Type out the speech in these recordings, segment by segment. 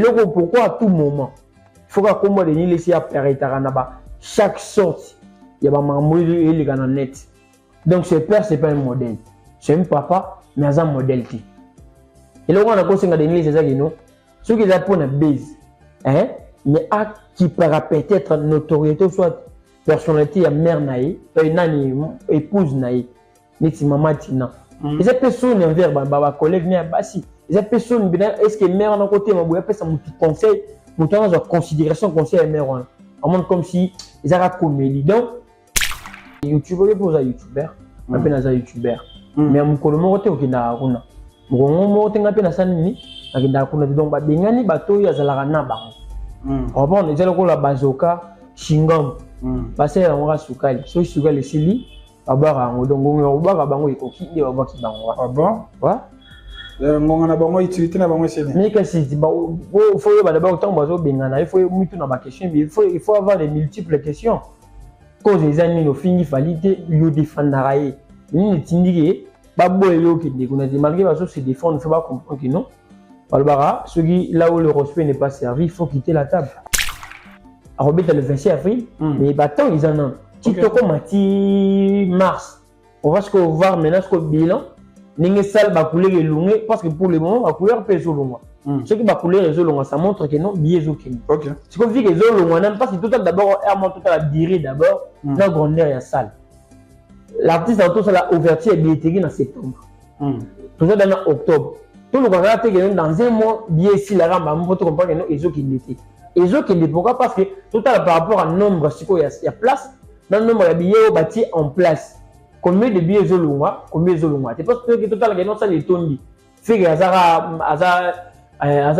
là pourquoi à tout moment il faut que moi de ni laisser apparaître chaque sorte il y a pas et les gars net. Donc ce père c'est pas un modèle, c'est un papa mais un modèle. Et là on a conseillé de ni laisser ça non. Ceux qui ont une base hein mais à qui par peut-être notoriété soit personnalité à mère naïe, nani épouse naïe, ni ti maman tina. Et cette personne envers baba collègue ni abasi. Cette personne est-ce que mère en côté ma boya ça mon conseil, mon temps en considération conseil mère en monde comme si ils avaient comédie. Donc youtubeur pour ça youtubeur, appelle ça youtubeur. Mais mon kolomo côté okina kuna. Mon mo tenga pe na sanini, akina kuna donc ba bengani bato ya zalaka na bango. On va on est là la bazoka Shingam, passer à un sukali, so sukali sili, abara ngo donc ngo baka bango ikoki de babaki bango. Ah bon? Ouais. Ngo na bango utilité na bango c'est. Mais que si faut d'abord tant bazo bengana, il faut mutu na ba question, il faut avoir des multiples questions. Cause les amis no fini valide yo défendre raé. Ni tindike ba boyo ki de kuna malgré bazo se défendre, il faut pas comprendre que non. Balbara, ceux qui là où le respect n'est pas servi, il faut quitter la table. Robert le 26 avril, mais battants ils en ont. TikTok mati mars. On va se voir maintenant ce bilan. N'engé sale ba couleur et longue parce que pour le moment la couleur peut être longue. Ce qui va couleur et longue ça montre que non billet aucun. OK. Ce qu'on dit que les longue on parce que tout d'abord montre toute la durée d'abord la grandeur et salle. L'artiste a tout ça la ouverture et billetterie en septembre. Tout ça dans octobre. Tout le monde a que dans un mois billet ici la ramba on peut comprendre que non ils ont qui l'été. Et je qui pourquoi parce que tout à par rapport à nombre il y a place dans le nombre de billets bâtis en place. Combien de billets zolonga, combien zolonga. C'est parce que tout à l'heure ça les tondi. Fait que aza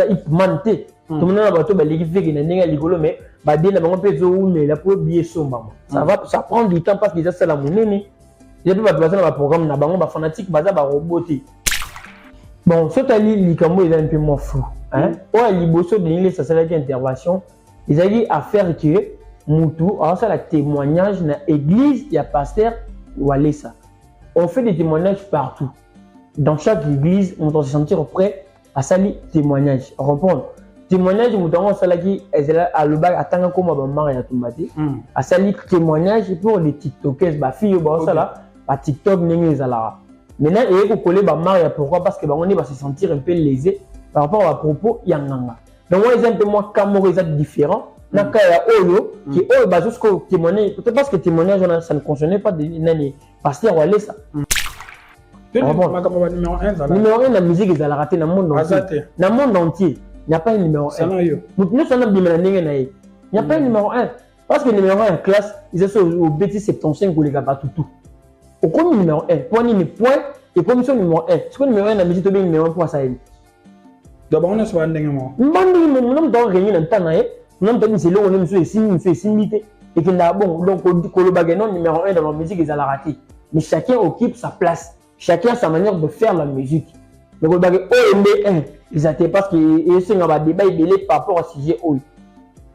ipmanté. Tout le monde a bateau ba l'équipe fait que n'enga ligolo mais ba dé na bango peso ou mais la pour billet somba. Ça prend du temps parce que ça c'est la monnaie. J'ai pas passer dans le programme na bango ba fanatique baza ba roboté. Bon, ce tali likambo est un peu moins flou. Hein? Ouais, liboso de l'île, ça c'est intervention. Ils ont dit à faire que Moutou, alors ça, le témoignage dans l'église, il y a pasteur ou aller ça. On fait des témoignages partout. Dans chaque église, on doit se sentir prêt à salir témoignage. Répondre. Témoignage, on doit salir à le bac, attendre comme un mari à tout matin. À salir témoignage pour les TikTokers, bah fille, bah ça là, bah TikTok n'est pas là. Maintenant, il faut coller bah mari pourquoi? Parce que bah on va se sentir un peu lésé par rapport à propos yanganga. Donc moi, ils un peu moins camorisés différents. Nakaya Oyo, qui est bah jusqu'au témoignage, peut-être parce que témoignage ça ne concernait pas des nani pasteur ou aller ça. Numéro 1 la musique ils allaient rater dans le monde entier. Dans le monde entier, il n'y a pas un numéro 1. Nous sommes bien il n'y a pas un numéro 1 parce que le numéro 1 en classe, ils sont au BT 75 ou les gars pas tout. Au premier numéro 1, point ni point et commission numéro 1. C'est quoi numéro 1 la musique bien numéro 1 pour ça. D'abord on se voit ndengemo. Mbandi mon dans réunion en temps non pas c'est là on aime se similité et que là bon donc le bagage numéro 1 dans la musique ils allaient rater. Mais chacun occupe sa place. Chacun sa manière de faire la musique. Donc le bagage OMB1 ils étaient parce que c'est un débat belé par rapport au sujet O.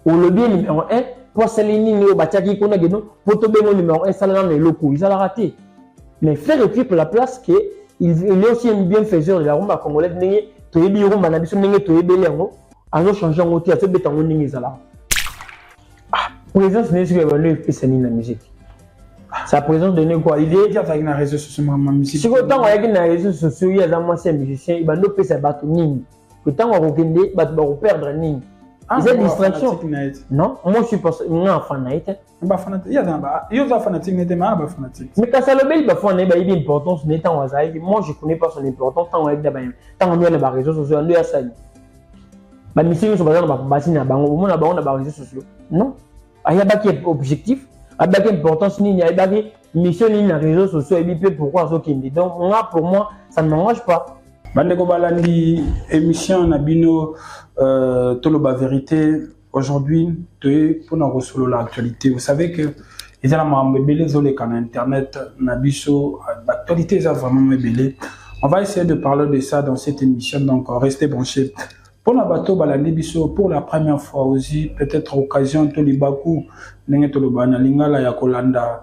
Ou le bien numéro 1 pour Céline au Batiaki qu'on a gagné pour tomber mon numéro 1 ça dans les locaux ils allaient rater. Mais faire occupe la place que il est aussi un bienfaiseur de la rumba congolaise n'engé toyebi rumba na biso n'engé toyebi lengo alors changer en côté à ce béton n'engé ça là. Présence n'est pas le spécialiste la musique. Sa présence de quoi il est avec les réseaux sociaux ma musique. Si autant avec les réseaux sociaux il y a des anciens musiciens il va nous faire ça battre ning. Autant on regarder va perdre ning. Ils ont distraction. Non, moi je suis pas un fanatique. Ba fanatique, il y a des fanatiques n'était pas ba fanatique. Mais quand ça le bel ba fanatique il a une importance n'étant au hasard. Moi je connais pas son importance tant avec d'abord tant on est les réseaux sociaux on doit ça. Ba mission sur bazar ba basina bango on a ba réseaux sociaux. Non. Il y a pas qui est objectif, il y a pas importance ni il y a pas mission ni les réseaux sociaux et puis pourquoi ça qui dit. Donc moi pour moi ça ne m'arrange pas. Bandeko balandi émission na bino toloba vérité aujourd'hui pour nous resolo l'actualité. Vous savez que ils ont ma belé zolé quand internet na biso l'actualité ça vraiment belé. On va essayer de parler de ça dans cette émission donc restez branchés. Pour la bateau balandi biso pour la première fois aussi peut-être occasion to libaku ndenge toloba na lingala ya kolanda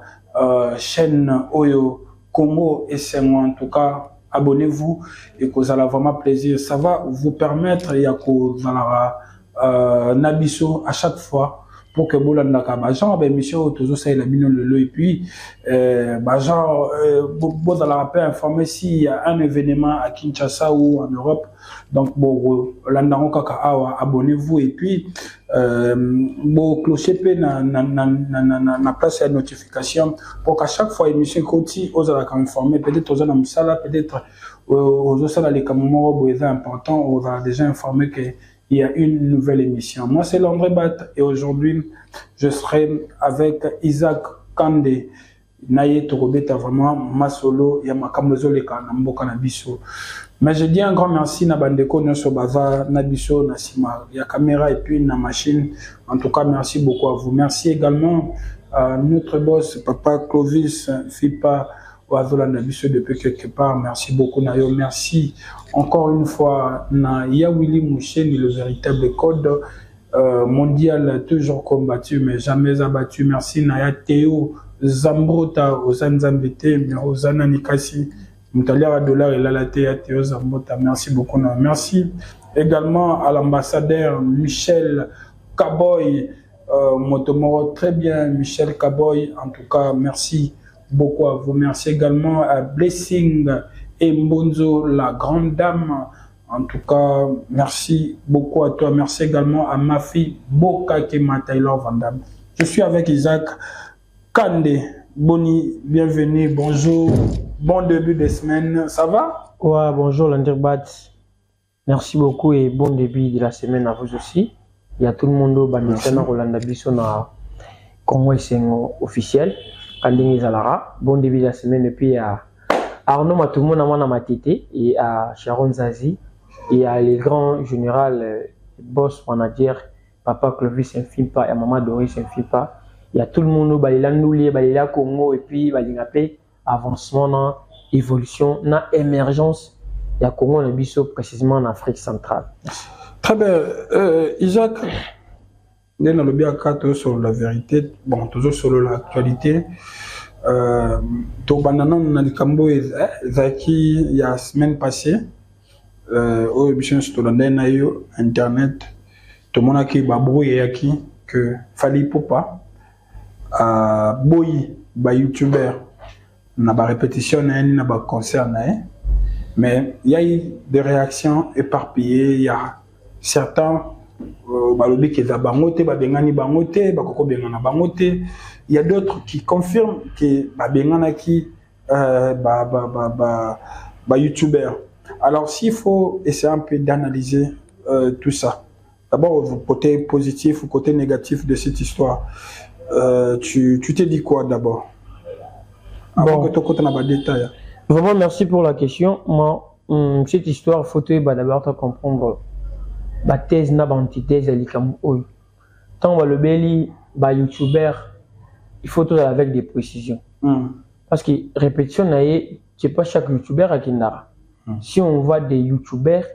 chaîne Oyo Congo et c'est en tout cas abonnez-vous et que vous allez vraiment plaisir. Ça va vous permettre ya ko zala Nabiso à chaque fois pour que Bolanda Kaba genre émission toujours ça la bino le et puis genre bon dans la rappel informer s'il y a un événement à Kinshasa ou en Europe donc bon Landa Kaka abonnez-vous et puis bon clocher pe na place de notification pour qu'à chaque fois émission côté aux la informer peut-être aux na musala peut-être aux autres les camomos bon c'est important on va déjà informer que il y a une nouvelle émission. Moi, c'est Landré Bat et aujourd'hui, je serai avec Isaac Kandé. Naye Torobeta, vraiment, ma solo, il y a ma kamozo le kanamboka nabiso. Mais je dis un grand merci na bandeko nyoso baza nabiso na sima ya caméra et puis na machine. En tout cas, merci beaucoup à vous. Merci également à notre boss, Papa Clovis Fipa. Depuis quelque part, merci beaucoup Nayo, merci encore une fois na Yawili Mouchen, le véritable code mondial toujours combattu mais jamais abattu. Merci Naya Théo Zambrota aux Anzambete, mais aux Ananikasi, Mutalia dollar et la Théo Zambrota. Merci beaucoup. Merci également à l'ambassadeur Michel Kaboy Motomoro, très bien Michel Kaboy, en tout cas merci beaucoup à vous. Merci également à Blessing et Mbonzo, la grande dame. En tout cas, merci beaucoup à toi. Merci également à ma fille Boka Kema Taylor Vandam. Je suis avec Isaac Kandé. Boni, bienvenue, bonjour. Bon début de semaine. Ça va? Ouais, bonjour Landirbat. Merci beaucoup et bon début de la semaine à vous aussi. Il y a tout le monde au Banitana Rolanda Bissona Congo officiel. Bon début de la semaine et puis à Arnaud Matoumou Namana Matete et à Sharon Zazi et à les grands général boss manager Papa Clovis Infilpa et Maman Doris Infilpa. Il y a tout le monde au Balilandouli, Balila Congo et puis Balingapé avancement dans évolution, dans émergence. Il y a Congo on a biso précisément en Afrique centrale. Très bien, Isaac. Nous avons bien sur la vérité, bon, toujours sur l'actualité. Donc, on a le Cambo il y a la semaine passée, au émission sur Internet, tout le monde a qui babrouille que Fali Popa, Boy, YouTuber, n'a pas répétition, n'a pas concert, mais il y a eu des réactions éparpillées, il y a certains. Il y a d'autres qui confirment que YouTubeur. Alors s'il faut essayer un peu d'analyser tout ça, d'abord le côté positif ou côté négatif de cette histoire, tu te dis quoi d'abord? Bon, vraiment merci pour la question. Moi, cette histoire, il faut d'abord comprendre la thèse n'a pas antithèse à l'Ikamou. Tant que le belli, youtubeur, il faut tout avec des précisions. Parce que répétition, c'est pas chaque youtubeur à Kindara. Si on voit des youtubeurs,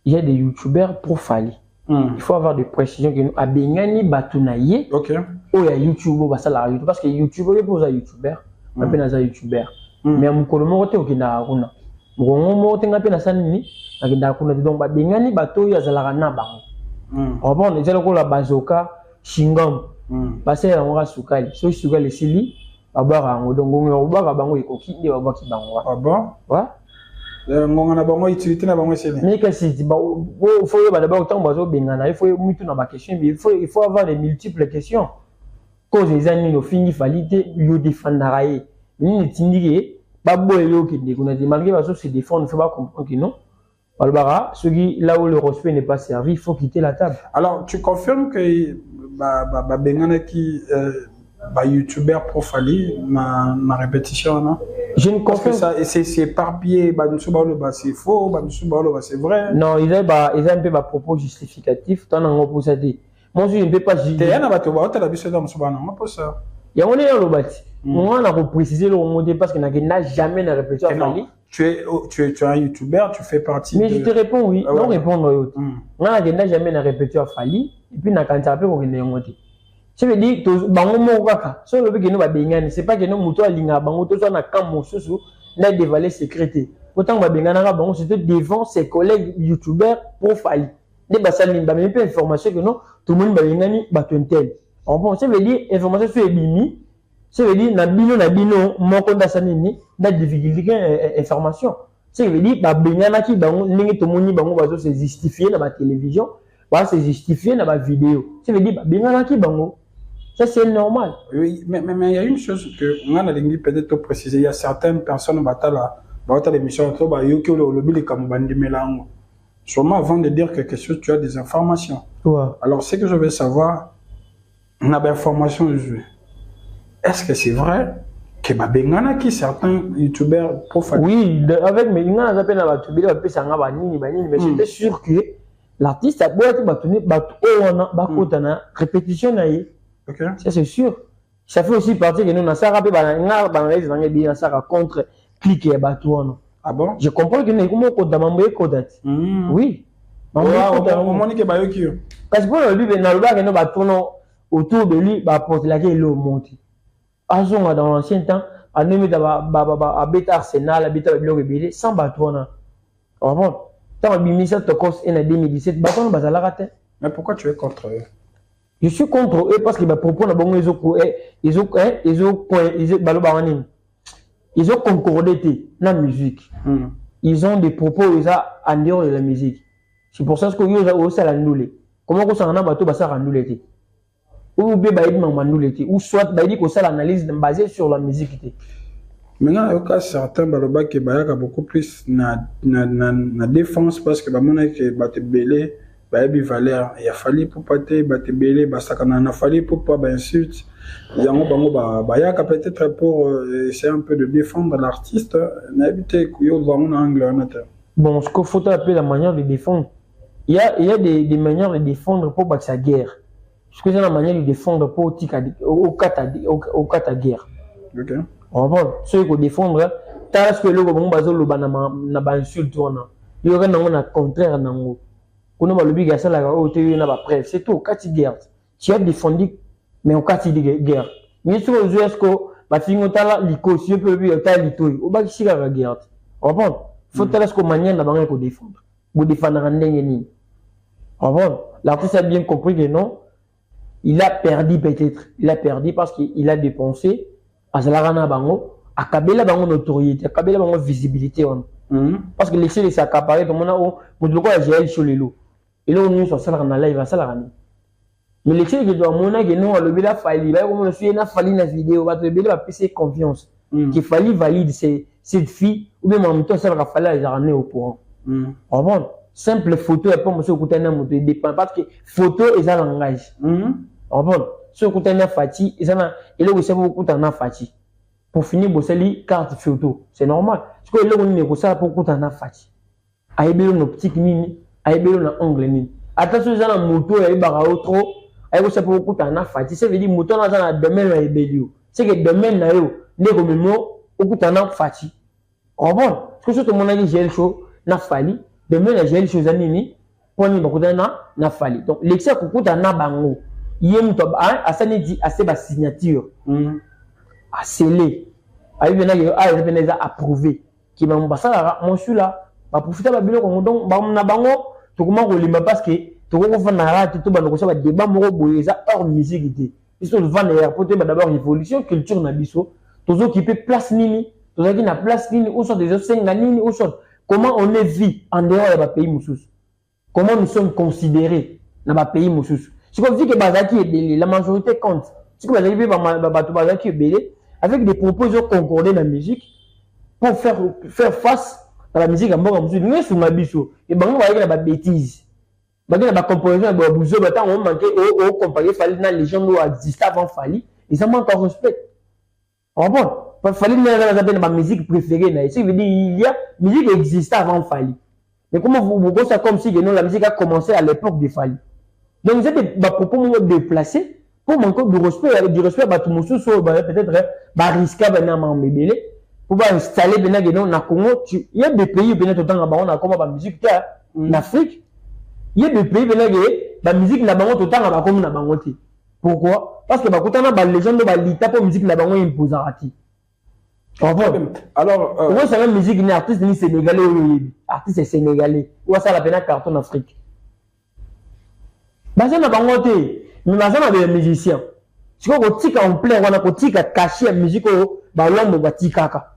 il y a des youtubeurs pour Fali. Il faut avoir des précisions que nous abengani batunaye. OK. Ou ya YouTube parce que youtubeur est pour un youtubeur, on appelle un youtubeur. Mais on kolomo te okina kuna. Ngongo mo te ngape na sanini. Donc babengani bato ya zalaka na bango. On est déjà la bazoka shingam. Parce que on a sukali. So sukali sili babara ngo donc ngo babara bango ekoki de babaki bango. Ah bon? Ouais. Ngonga na bango utilité na bango sili. Mais que si ba faut d'abord tant bazo bengana, il faut mutu na ba question, il faut avoir des multiples questions. Cause les amis no fini valide yo défendra et ni tindike babo yo qui dit qu'on a dit malgré bazo se défendre, il faut pas comprendre que non. Là où le respect n'est pas servi, il faut quitter la table. Alors, tu confirmes que Bengana qui youtubeur profali ma répétition, non? Je ne confirme pas. C'est éparpillé, c'est faux, c'est vrai. Non, ils ont un peu ma propos justificatif. Moi, je ne peux pas justifier. Il y a un lobati. Moi, on a précisé le mot parce qu'il n'a jamais répété à Fali. Tu es un youtubeur, tu fais partie. Mais je te réponds oui, non répondre. On n'a jamais répété à Fali et puis on a quand on a monté. Je veux dire, c'est pas que nous moutons à l'Inga, on a quand mon sous n'a dévalé sécrété. Autant que c'était devant ses collègues youtubeurs pour Fali. des basalines ba même pas information que non tout le monde ba ngani ba tontel on bon ça veut dire information sur ebimi ça veut dire na bino moko ndasanini na difficulté information ça veut dire ba bengana ki bango ndenge to moni bango bazo se justifier na ba télévision ba se justifier na ba vidéo ça veut dire ba bengana ki bango ça c'est normal. Oui, mais il y a une chose que on a peut-être préciser, il y a certaines personnes battent l'émission sûrement avant de dire quelque chose, tu as des informations. Ouais. Alors, ce que je veux savoir, on a des informations. Est-ce que c'est vrai que Babengana qui certains youtubeurs profanes? Oui, avec mes gens, j'appelle la youtubeur, mais j'étais sûr que l'artiste a beau être répétition. Okay. Ça c'est sûr. Ça fait aussi partie que nous na ça rappelle bien ça contre cliquer et battre. Ah bon? Je comprends que nous comment code d'amambé code. Oui. Au moins que ba yoki. Parce que lui na loba que nous battono autour de lui ba porte la gueule au monte. Azonga dans l'ancien temps, à nemi ba beta Arsenal, beta Biblio Bélé sans battoana. Ah bon? Tant bimisa to cause en 2017 battono bazala raté. Mais pourquoi tu es contre eux? Je suis contre eux parce que ils ont concordé la musique. Ils ont des propos en dehors de la musique. C'est pour ça que ils ont aussi la noulé. Comment qu'on s'en a bateau basa ranoulé? Ou bien ou soit que ça l'analyse basée sur la musique. Maintenant, il y a certains baloba qui ont beaucoup plus na défense parce que mon que batte belé. Il a fallu pour pâter, battre belé, il a fallu pour pas insulte. Il y a peut-être pour essayer un peu de défendre l'artiste. Bon, ce qu'il faut appeler la manière de défendre, il y a des manières de défendre pour battre sa guerre. Ce que c'est la manière de défendre pour au cas de guerre. Ok. Ceux qui défendre, t'as ce que le gouvernement n'a pas insulte, il y aura un contraire. C'est tout, quand tu guerres, tu as défendu, mais au cas de guerre. Mais si vous avez faut que manière de défendre. Vous défendre l'artiste a bien compris que non, il a perdu peut-être. Il a perdu parce qu'il a dépensé à Zalarana Bango, à Kabila Bango notoriété, à Kabila Bango visibilité. Parce que laisser les accaparer, comme on a GL sur les lots. Et là, on est sur ça, on a live à ça. Mais les choses que doit montrer que non, le bel fallu, comme on suit, a fallu la vidéo, va te bel va passer confiance. Qu'il fallait valider cette fille, ou même en même temps, ça va falloir les ramener au courant. Bon, simple photo, et pas monsieur côté d'un mot dépend parce que photo est un langage. Bon, ce côté d'un fati, et là, vous savez beaucoup d'un fati. Pour finir, vous savez, carte photo, c'est normal. Parce que là, on est ça pour côté d'un fati. Aïbelo nos petites mini. Aïbelo na ongle ni attention za na moto ya ibara autre aïbo ça pour okuta na fati ça veut dire moto na za na domaine na ebelio c'est que domaine na yo ndeko memo okuta na fati bon parce que surtout mon ami gel chaud na fali domaine na gel chaud za nini poni bakuta na fali donc l'excès okuta na bango yem to asani di assez ba signature a scellé aïbe na yo a veneza approuvé qui m'a mbasala mon suis là ba profiter ba biloko donc ba na bango to comment ko limba parce que to ko fa na rate to ba ko sa ba débat moko boye za hors musique té ils sont devant les pour d'abord évolution culture na biso to occuper place nini to za ki na place nini ou sont des senga nini ou sont comment on est vu en dehors de pays mususu comment nous sommes considérés dans ba pays mususu si qu'on dit que bazaki est la majorité compte si que bazaki ba to bazaki est avec des propos concordés dans la musique pour faire face à la musique en bon musique mais sur ma biso et bango ba yaka ba bêtise ba na composition ba buzo ba tant on manquait au comparer fallait dans les gens qui existaient avant fallait et ça manque en respect bon fallait dans la musique préférée na c'est veut dire il y a musique existait avant fallait mais comment vous ça comme si non la musique a commencé à l'époque de fallait donc c'est des propos déplacés pour manquer du respect ba tout musu so peut-être ba risquer ba na mambélé pour installer bien na Congo il y a des pays bien tout temps on a comme la musique en Afrique il y a des pays bien la musique na bango tout temps ba comme na bango ti pourquoi parce que ba kutana ba légende ba lita pour musique na bango imposarati alors ouais c'est même musique ni artiste ni sénégalais artiste sénégalais ou ça la peine carton en Afrique baza na bango te mais baza na ba musicien siko kotika en plein wana kotika caché ya musique oyo balombo batikaka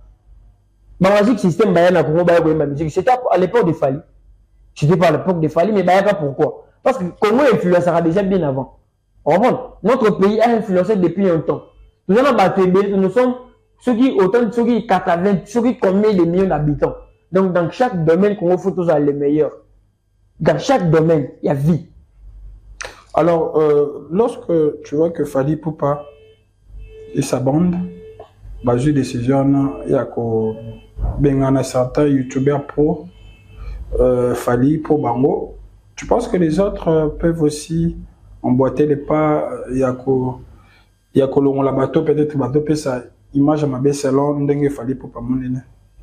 ba musique système baya na Congo baya koyemba musique c'était à l'époque de Fally. C'était pas à l'époque de Fally mais bayaka pourquoi parce que Congo influencera déjà bien avant. Notre pays a influencé depuis longtemps. Nous sommes ceux qui autant ceux qui 80 ceux qui combien de millions d'habitants. Donc dans chaque domaine Congo faut tous aller les meilleurs. Dans chaque domaine, il y a vie. Alors, lorsque tu vois que Fally Ipupa et sa bande, basé décision, il y a certains youtubeurs pro, Fally pour Bango. Tu penses que les autres peuvent aussi emboîter les pas? Il y a la bateau, peut-être bateau peut ça image à ma belle salon, n'engue Fally Ipupa mon.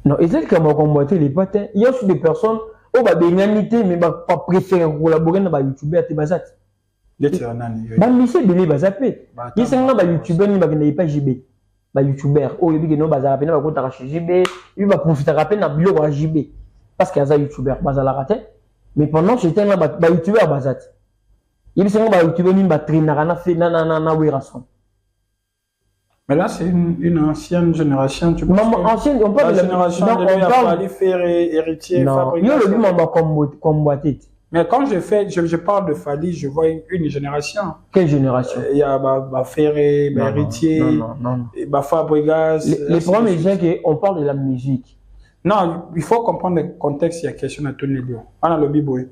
Non, et c'est comme emboîter les pas. Il y a aussi des personnes où bah bénganité mais pas préférer collaborer dans les youtubeurs te basat. Bah monsieur Billy bazapé. Il s'est nga ba youtubeur ni ba kende pas JB. Ba youtubeur oh yebi que non bazapé na ba kota chez JB, il va profiter rapper na bilo ko JB parce qu'il y a des youtubeurs bazala raté. Mais pendant que j'étais là ba youtubeur bazat. Il s'est nga ba youtubeur ni ba traîner na fait na wirason. Mais là, c'est une ancienne génération. Tu non, ancienne, on parle de la génération de Fally faire héritier. Non, il y a le même combattre. Mais quand je parle de Fally, je vois une génération. Quelle génération? Il y a Ferré, héritier, Fabregas. Les problèmes, c'est qu'on parle de la musique. Non, il faut comprendre le contexte. Il y a question à tourner le on a le biboy.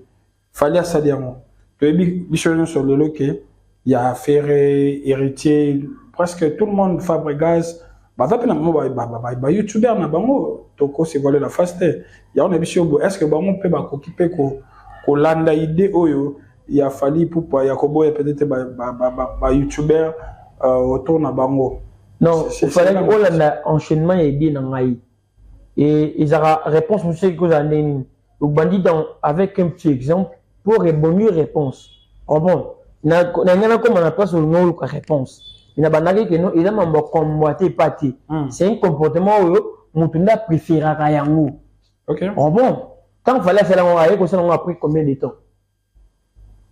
Fally à Sadiamo. Le bichon sur le loquet. Il y a Ferré, héritier. Presque tout le monde Fabregas. YouTuber na bango. Toko c'est volé la faste. Il y a un émission. Est-ce que bango peut occuper ko landa idée oyo il a Fally Ipupa Yakobo et peut-être youtubeur autour na bango. Non, il fallait que l'enchaînement est bien dans ngai et ils aura réponse monsieur que ça n'est donc bandit avec un petit exemple pour rebondir réponse. Bon, na comme on a pas sur non la réponse. Il n'a pas que non il a même combattre parti. C'est un comportement oyo mutunda préférera yango. OK. Bon. Quand il fallait faire on a pris combien de temps?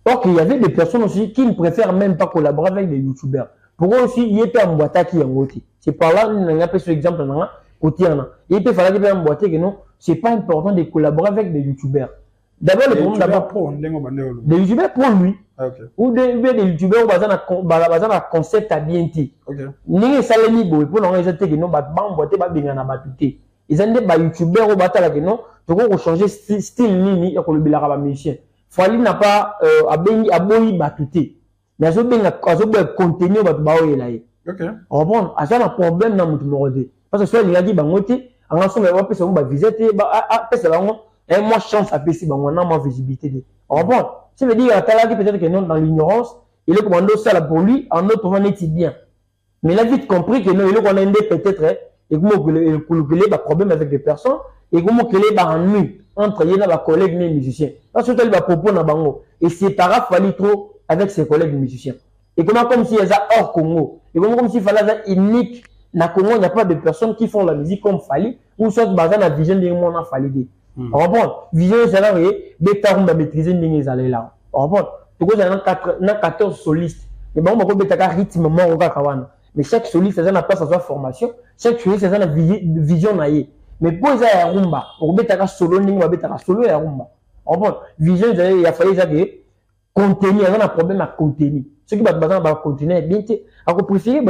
Or qu'il y avait des personnes aussi qui ne préfèrent même pas collaborer avec des youtubeurs. Pour eux aussi, il était en boîte qui est en côté. C'est par là, on a pris ce exemple là, il était fallu qu'il en boîte que non, c'est pas important de collaborer avec des youtubeurs. D'abord, le problème d'abord des youtubeurs pour lui. Ou des youtubeurs basés na concept à bien ti. Ni salami boy pour non les que non ba boîte ba bien na batute. Ils ont des youtubeurs au batala que non, tu peux changer style nini et que le bilara ba musicien. Fally n'a pas aboyi batute. Mais azo benga contenu ba ba oyelaye. OK. On bon, asa na problème na mutu morode. Parce que soit il a dit bangote, en so ba pesa ba visiter ba pesa bango et moi chance à pesi bango na ma visibilité. On bon, ça veut dire atala qui peut-être que non dans l'ignorance, il est commandé ça là pour lui en autre moment n'est bien. Mais il a vite compris que non, il est qu'on a peut-être et comment que le problème avec des personnes et comment que les ennui entre les collègues et les musiciens. Parce que il va proposer na bango et c'est par Fally trop avec ses collègues musiciens. Et comment comme si ils a hors Congo et comme si Fally est unique na Congo, il n'y a pas de personnes qui font la musique comme Fally ou soit basé na vision de mon Fally. On comprend vision c'est là des tarons à maîtriser les allées là. On comprend tout ça 14 solistes et bon on va mettre rythme mon kawana. Mais chaque soliste n'a pas sa formation, chaque soliste a une vision naïe. Mais pour les rumba, pour mettre un solo, on va mettre un solo et un rumba. Bon, vision, il a fallu que contenu, il y a un problème à contenu. Ce qui va être basé dans le contenu, bien, à préférer,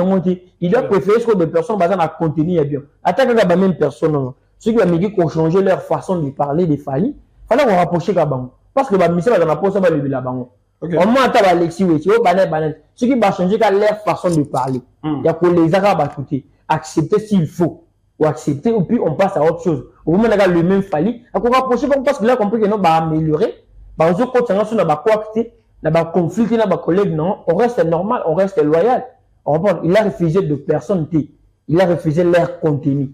il doit préférer ce que des personnes basées dans le contenu, bien. Attaque la même personne, ceux qui vont me dire qu'on change leur façon de parler des Fally, il fallait qu'on rapproche la banque. Parce que la mission va dans la pose, ça va lever la banque. On monte à Alexis Weti, au banane. Ce qui va changer leur façon de parler. Il y a pour les arabes à côté. Accepter s'il faut. Ou accepter, ou puis on passe à autre chose. Au moment où on a le même Fally, on va rapprocher parce que là, on comprend que non, va améliorer. On se continue sur la coacté, la conflit, la collègue, non. On reste normal, on reste loyal. Il a refusé de personne. Il a refusé leur contenu.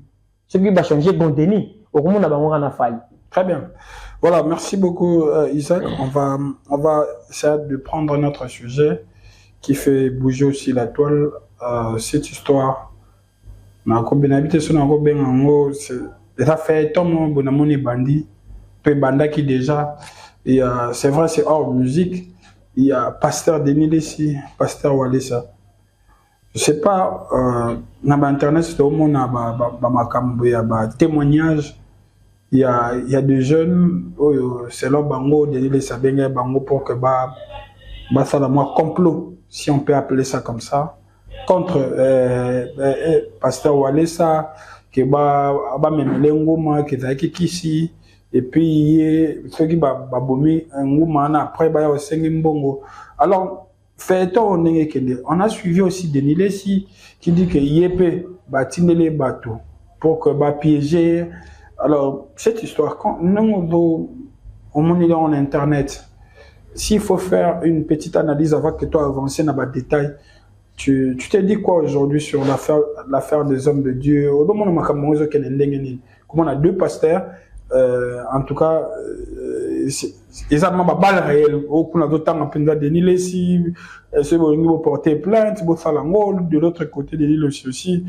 Ce qui va changer le contenu, au moment où on a Fally. Très bien. Voilà, merci beaucoup Isaac. On va essayer de prendre notre sujet qui fait bouger aussi la toile. Cette histoire, ça fait tant bonamoni bandi, peu banda qui déjà, et c'est vrai c'est hors musique, il y a pasteur Denis Lessi, pasteur Walesa. Je sais pas, dans Internet, c'est au monde, il y a témoignage. Il y a des jeunes, c'est là, Bango, Denis Lessi, Bango, pour que ça la moi complot, si on peut appeler ça comme ça, contre pasteur Walesa, qui même l'engouement, qui est ici. Et puis, ceux qui babomi un après, alors, on a suivi aussi Denis Lessi qui dit que Yépe bâtit les bateaux pour que piéger. Alors, cette histoire, quand nous on monte en Internet, s'il faut faire une petite analyse avant que toi avances dans le détail, tu t'es dit quoi aujourd'hui sur l'affaire des hommes de Dieu? Comment on a deux pasteurs, en tout cas, ils ont une balle réelle. On a d'autres temps, Denis Lessi, ceux qui ont porté plainte, de l'autre côté, Denis Lessi aussi,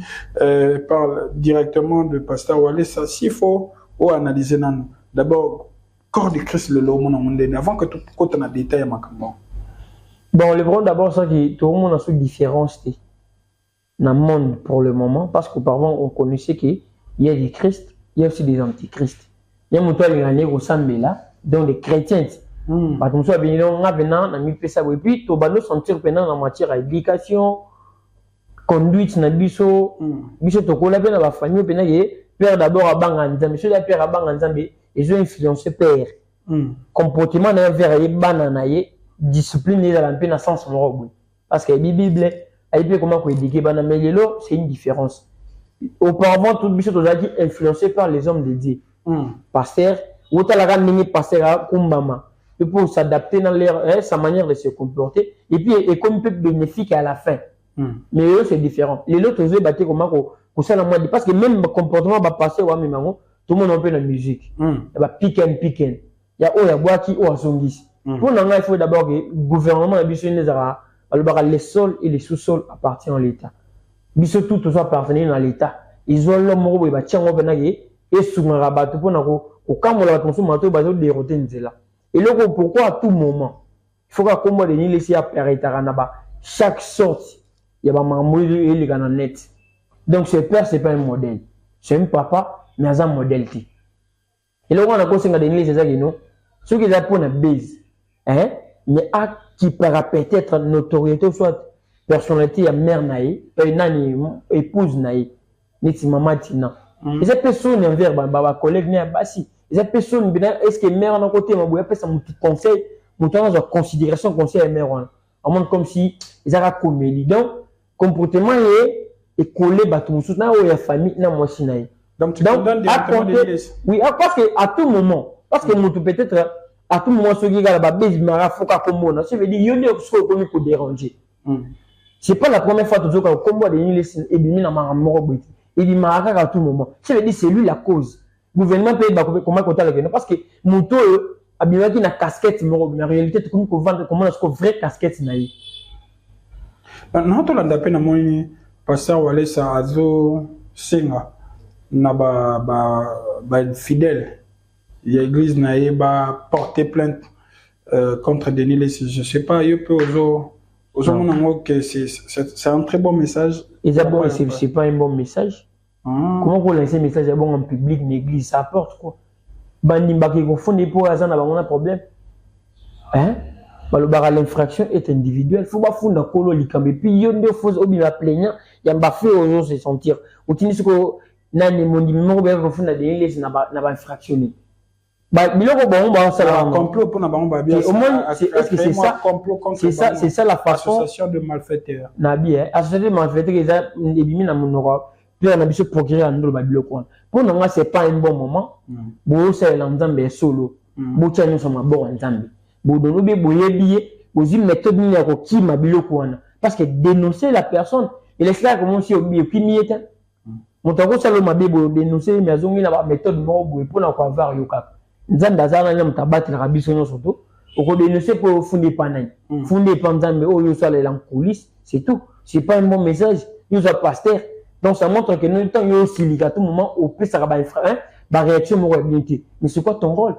parle directement de pasteur Walesa. S'il faut analyser, d'abord, corps de Christ, le monde, avant que tout le monde ait détail. Bon, le problème d'abord, c'est que tout le monde a une différence dans le monde pour le moment, parce qu'auparavant, on connaissait qu'il y a des Christ, il y a aussi des antichrists. Il y a un moteur qui est au Sambela, donc les chrétiens. Parce que nous sommes venus et puis, tout le monde sentir en matière d'éducation, conduite, biso, tokola pe na ba famille pe na ye père d'abord à Banganza, monsieur la père à Banganza, ils ont influencé père. Comportement na vers ye banana ye discipline les dans le sens morobo parce que la Bible elle peut comment éduquer bana mais lelo c'est une différence. Auparavant tout biso tozaki influencé par les hommes de Dieu. Pasteur ou talaka ningi pasteur kumbama et pour s'adapter dans leur sa manière de se comporter et puis et comme peut bénéfique à la fin. Mais eux c'est différent. Les autres ils battent comment ko ça la moi parce que même le comportement va passer wa mimango tout le monde peut la musique. Ba pick and il y a oya boaki o azongisi. Pour nous, il faut d'abord que le gouvernement les sols et les sous-sols appartiennent à l'État. Mais surtout, tout ça appartient à l'État. Ils ont l'homme qui va tirer et souvent rabattre pour nous quand on la consommateur va déroter là. Et là pourquoi à tout moment il faut que comme les laisser apparaître chaque sortie il y a un modèle et les gars net. Donc ce père c'est pas un modèle, c'est un papa mais c'est un modèle. Et là on a conseillé des laisser ça nous ceux qui ont pour une base. Mais à qui pourra peut-être notoriété soit personnalité ya mère naïe nani épouse naïe niti maman tina et cette personne envers baba collègue ni basi et cette personne bien est-ce que mère na côté ma boya pesa mon conseil mon temps de considération conseil à mère en monde comme si ils avaient comédie donc comportement est collé batou na o ya famille na moi sinaï donc tu donnes directement des oui parce que à tout moment parce que mon peut-être à tout moment ceux qui regardent la base mara faut qu'à comme ça veut dire il y a ce qu'on peut déranger. C'est pas la première fois que tu as combat de l'île et bien na mara moro il dit mara à tout moment ça veut dire c'est lui la cause gouvernement peut comment côté là parce que moto a bien qui na casquette moro mais en réalité tu comme vendre comment est-ce que vraie casquette naïe non to landa pe na moi pasteur Walesa azo singa na ba fidèle. Il y a l'église naïba porter plainte contre Denis Lessi. Je ne sais pas, il peut aujourd'hui que c'est un très bon message. C'est pas un bon message. Comment vous lancez un message bon en public, une église, ça apporte quoi? Bandimba qui confondent pour hasard n'a pas de problème. L'infraction est individuelle. Il faut pas fondre dans colo likambe. Puis il y a des fausses obligés plaignant, il y a pas fait aux autres se sentir. Ou tu dis que nani mon numéro bien confondre dans Denis Lessi n'a pas infractionné. Complot pour est-ce que c'est ça complot contre c'est ça la façon association de malfaiteurs nabi association de malfaiteurs ils ont débimi na monora puis on a besoin procurer en ndolo babilo kwa pour nous c'est pas un bon moment bo ça l'ensemble solo bo tchani sama bon nzambe bo dono be boyebiye bozi méthode ni ya ko ki mabilo kwa parce que dénoncer la personne il est là comme si obi opinieta motako salo mabebo dénoncer mais azongi na méthode mo bo pour na kwa var yoka nzambe azala na mutabati na biso nyonso to oko dénoncer pour fonder panai fonder panzambe oyo sala en coulisses c'est tout c'est pas un bon message nous a pasteur donc ça montre que nous temps yo silika tout moment au plus ça va réaction mo bien mais c'est quoi ton rôle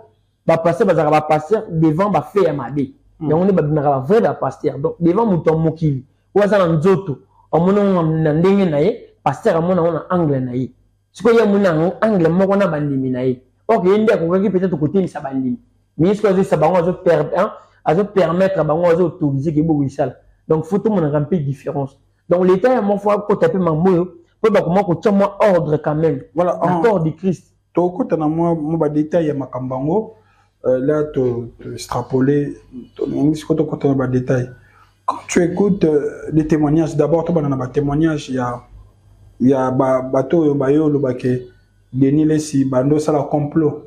pasteur va passer devant va faire mabe yango ne babimaka vrai da pasteur donc devant muto mokili waza na nzoto omona na ndenge na ye pasteur amona ona angle na ye siko ya mona angle moko na bandimi na ye ok yende akokaki peut-être côté sa bandimi mais est-ce que ça bango azo permettre bango azo autoriser que beaucoup ça donc faut tout mon un peu différence donc l'état est mon fois pour taper mambo pour ba comment ko tchama ordre quand même voilà l'accord du Christ to ko tana mo ba détail ya makambango là to extrapoler to ngi ko to ba détail quand tu écoutes les témoignages d'abord to bana ba témoignage il y a bateau bayo lo baké Denis Lessi bando ça la complot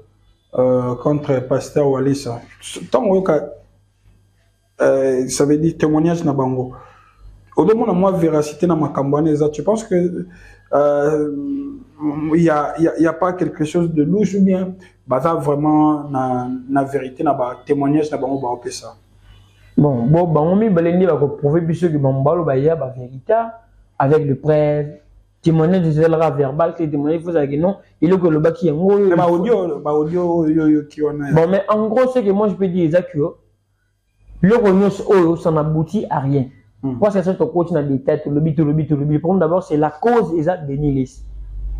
contre pasteur Walisa tant ça veut dire témoignage na bango au demande moi véracité na makambane ça tu penses que il y a pas quelque chose de louche ou bien baza vraiment na vérité na ba témoignage na bango ba opé ça bon bango mi balendi ba ko prouver biso que bambalo ba ya ba vérité avec le preuve témoignage de la verbal que témoignage faut dire non il est que le baki yango ba audio yo qui on a bon mais en gros ce que moi je peux dire c'est que le rognos oyo ça n'aboutit à rien parce que ça te coach na détail le but le problème d'abord c'est la cause exacte de Nilis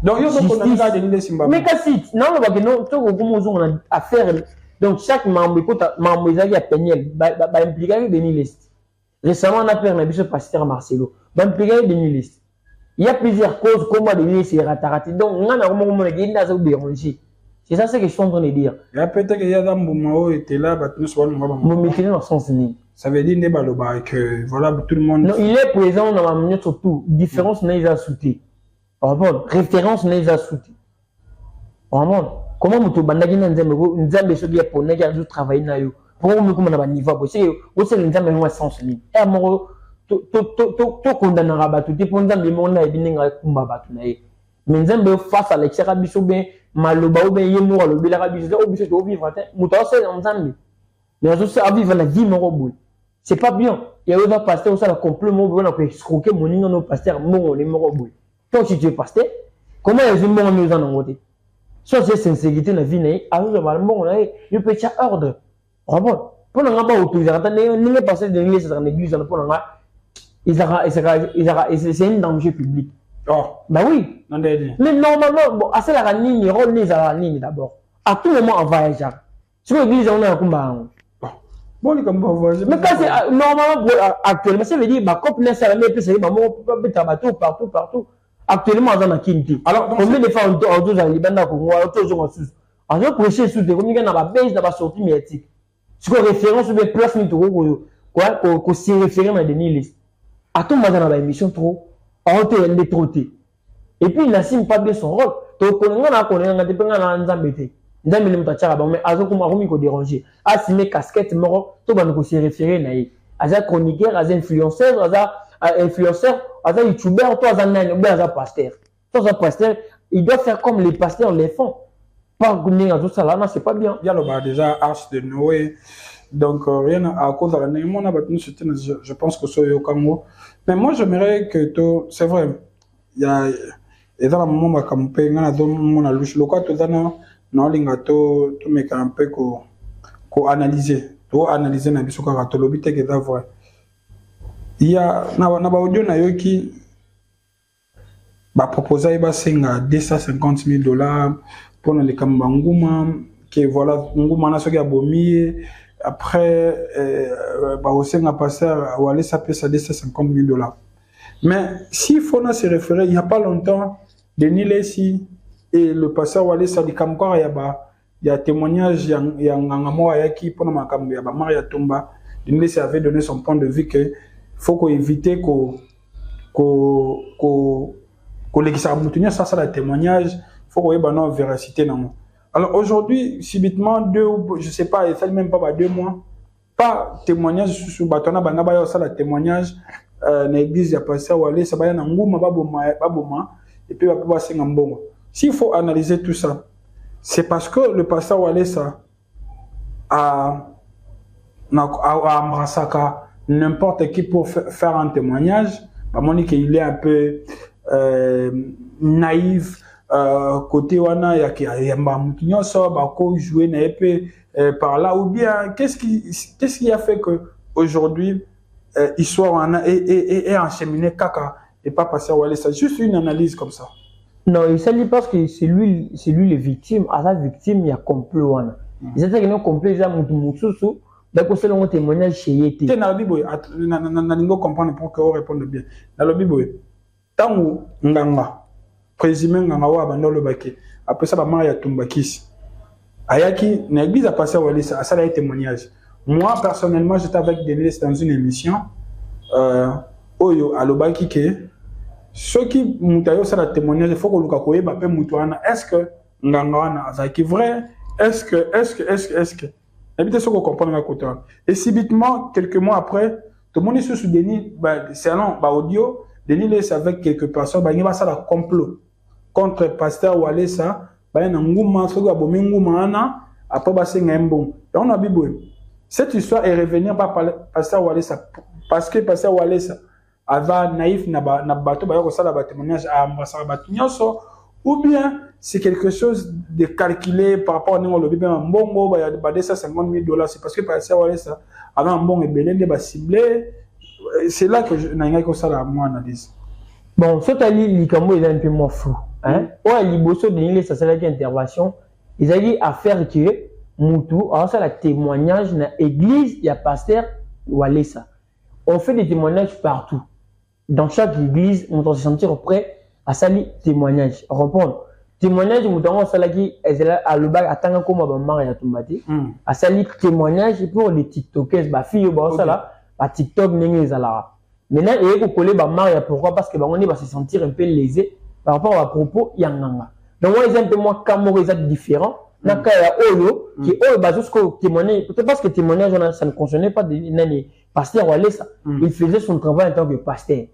donc yo donc on a Denis Lessi mais kasi non le baki non to ko comme on a affaire donc chaque membre membre ils a peigné ba impliqué Denis Lessi récemment on a fait un biso pasteur Marcelo ba impliqué Denis Lessi il y a plusieurs causes comment Denis Lessi est raté donc on a comment on a ça déranger. C'est ça ce que je suis en train de dire. Il y a peut-être qu'il y a dans Boumao était là, nous sommes dans le sens ni. Ça veut dire que voilà tout le monde. Non, il est présent dans la minute surtout. Différence n'est pas soutée. Référence n'est pas soutée. Comment vous bandagi nzambe so dia pona ya du travail na yo. Pourquoi vous comme na ba niveau parce que vous c'est nzambe no sens ni. Et amoro to condamnera ba tout pour nzambe mo na ebininga kumba ba tout na ye. Mais nzambe face à l'excès biso ben maloba ou bien yemo le bilaka biso o biso to vivre atin muto c'est nzambe. Mais aussi à vivre la vie moro boule. C'est pas bien. Il y a un pasteur ça la complètement on a escroquer mon ninga no pasteur mon les moro boule. Toi si tu es pasteur, comment les humains nous en ont voté? Soit c'est sincérité dans la vie né, alors le bon là, il peut y avoir ordre. Rapport. Pour n'a pas autoriser attendez, ni les pasteurs de l'église dans l'église pour n'a c'est un danger public. Oh, bah oui. Mais normalement, bon, assez la ligne, rôle les à la ligne d'abord. À tout moment, on va agir. Sur l'église, on a un combat. Bon, les combats, mais quand c'est normalement, actuellement, ça veut dire, bah, comme les salariés, puis c'est, bah, moi, on peut mettre partout. Actuellement, on a un kinti. Alors, combien de fois on doit aller dans le Congo, on doit aller on doit prêcher sur des communes, on a base, on a sorti médiatique. Ce qu'on référence sur les places, quoi, qu'on s'y réfère dans des nihilistes. À tout moment, on a une émission trop. On te l'a trotté. Et puis il n'assume pas bien son rôle. Donc on a nzambete. Nzambele mutachara ba mais azo kuma romi ko déranger. Assumer casquette moro to ba ko se référer na yi. Aza chroniqueur, aza influenceur, aza youtubeur, to aza nani, ou aza pasteur. To aza pasteur, il doit faire comme les pasteurs les font. Pas gagner tout ça là, non, c'est pas bien. Il y a le bas déjà Arche de Noé. Donc rien à cause de la némon je pense que c'est au Congo. Mais moi j'aimerais que c'est vrai. Il y a dans la moment ma campagne on a donné mon alouche le quoi tout ça non lingato tout me un peu ko analyser na biso ka to lobite que c'est vrai. Il y a na ba audio na yoki ba proposer ba singa $250,000 pour les kambanguma que voilà nguma na soki abomi. Après, aussi on a passé à aller s'appeler ça $250,000. Mais s'il faut se référer, il n'y a pas longtemps, Denis Lessi et le pasteur Wale Sadi Kamkora, il y a témoignage, il y a un amour qui pour ma cambi, il y a Maria Tomba. Denis Lessi avait donné son point de vue que faut éviter qu'on l'église ça la témoignage, faut qu'on ait une véracité non. Alors aujourd'hui, subitement, je sais pas, il fait même pas 2 mois, pas témoignage sur Batona Banaba, ça la témoignage, l'église, il y a passé à Wale, ça va y avoir un ngouma, baboma, et puis il va pouvoir s'y ngambongo. S'il faut analyser tout ça, c'est parce que le pasteur Wale, ça, a embrassé n'importe qui pour faire un témoignage, à mon avis qu'il est un peu naïf, côté wana ya mutu nyonso bako jouer na épée par là, ou bien qu'est-ce qui a fait que aujourd'hui histoire wana est encheminée kaka et pas passer à Walesa? Juste une analyse comme ça. Non, il s'agit parce que c'est lui les victimes. À la victime, il y a complot wana. Ils étaient que complot ils ont mutusu. Donc c'est le témoignage chez Yeti. Tu n'as pas comprendre pour que on réponde bien. Dans le Bible, tangu nganga présumé nganga wa bandolo baki. Après ça ba mari tumbakisi. Ayaki na église a passé à Walesa, ça a été témoignage. Moi personnellement, j'étais avec Denis dans une émission oyo alobaki ke ceux qui mutayo ça la témoignage, il faut que luka koyeba pe mutuana. Est-ce que nganga wana azaki vrai? Est-ce que habitez ce qu'on comprend à côté. Et subitement, quelques mois après, tout le monde est sous Denis, c'est un audio, Denis est avec quelques personnes, il va ça la complot contre pasteur Walesa, il y a un ngouma, après c'est un bon. On a Bible. Cette histoire est revenue par pasteur Walesa parce que pasteur Walesa avait naïf na bateau, il y a un témoignage à Ambassa Batinyoso. Ou bien c'est quelque chose de calculé par rapport à nous, le bébé en bongo, il y a $250 000, c'est parce que par ça, avant un bon et belé, il va cibler. C'est là que je n'ai pas ça à moi analyse. Bon, ce que l'Ikambo est un peu moins flou. Ouais, l'Iboso de l'île, ça c'est l'intervention. Ils ont dit à faire que Moutou, alors ça, le témoignage dans l'église, il y a pasteur Walesa. On fait des témoignages partout. Dans chaque église, on doit se sentir prêt à sali témoignage. Répondre. Témoignage, nous avons salaki, à le bac, à tant que ma maman est tombée. À sali témoignage pour les TikTokers, bah, fille, bah, ça là, bah, TikTok, n'est pas là. Maintenant, il y a que coller ma maman, pourquoi? Parce que, bah, on va se sentir un peu lésé par rapport à propos, il y a un ganga. Donc, moi, un peu moins camorisé différent. Naka ya Olo, qui Olo, bah, jusqu'au témoignage, peut-être parce que témoignage, ça ne concernait pas des nani. Pasteur Walesa, il faisait son travail en tant que pasteur.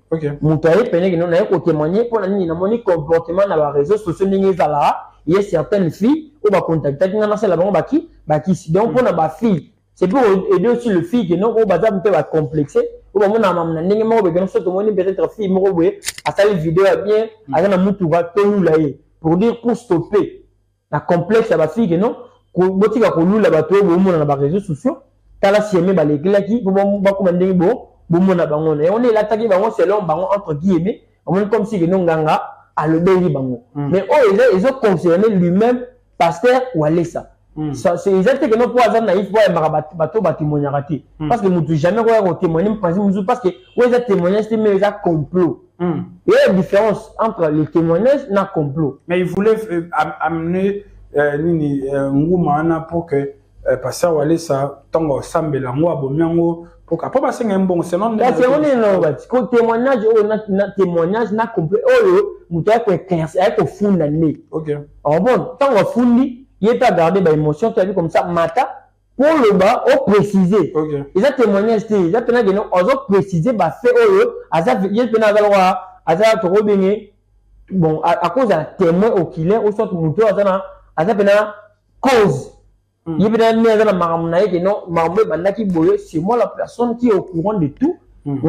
Mon travail, il y a témoigner pour le comportement dans les réseaux sociaux. Il y a certaines filles qui vont contacter qui donc pour les filles, c'est pour aider aussi les filles qui n'ont pas complexé. Ou bien peut-être fille à faire une vidéo bien, pour dire pour stopper la complexe à la fille qui non, pour dire que la bateau dans les réseaux sociaux. Tala sieme balekela ki pour commander bon na bango et on est l'attaqué bango selon bango entre guillemets on est comme si que non ganga à le béni bango mais ils ont concerné lui-même pasteur Walesa ça c'est exactement que non pour hasard naïf pour bateau témoigner raté parce que nous jamais quoi témoigner parce que ouais ça témoignage c'est mais ça complot il y a une différence entre les témoignages et le complot mais il voulait amener ngoumana pour que passer Walesa tango sambela ngwa bomyango pour qu'après passer un bon c'est non c'est on est là ko témoignage na témoignage na complet muta ko 15 ay ko funda ni OK bon tango fundi il pas garder ba émotion tu as vu comme ça mata pour le bas au préciser OK ils a témoignage ils a pena que non ozo préciser ba fait aza il pena galwa aza to robengé bon à cause d'un témoin oculaire ou soit muto aza pena cause. C'est moi la personne qui est au courant de tout. Donc,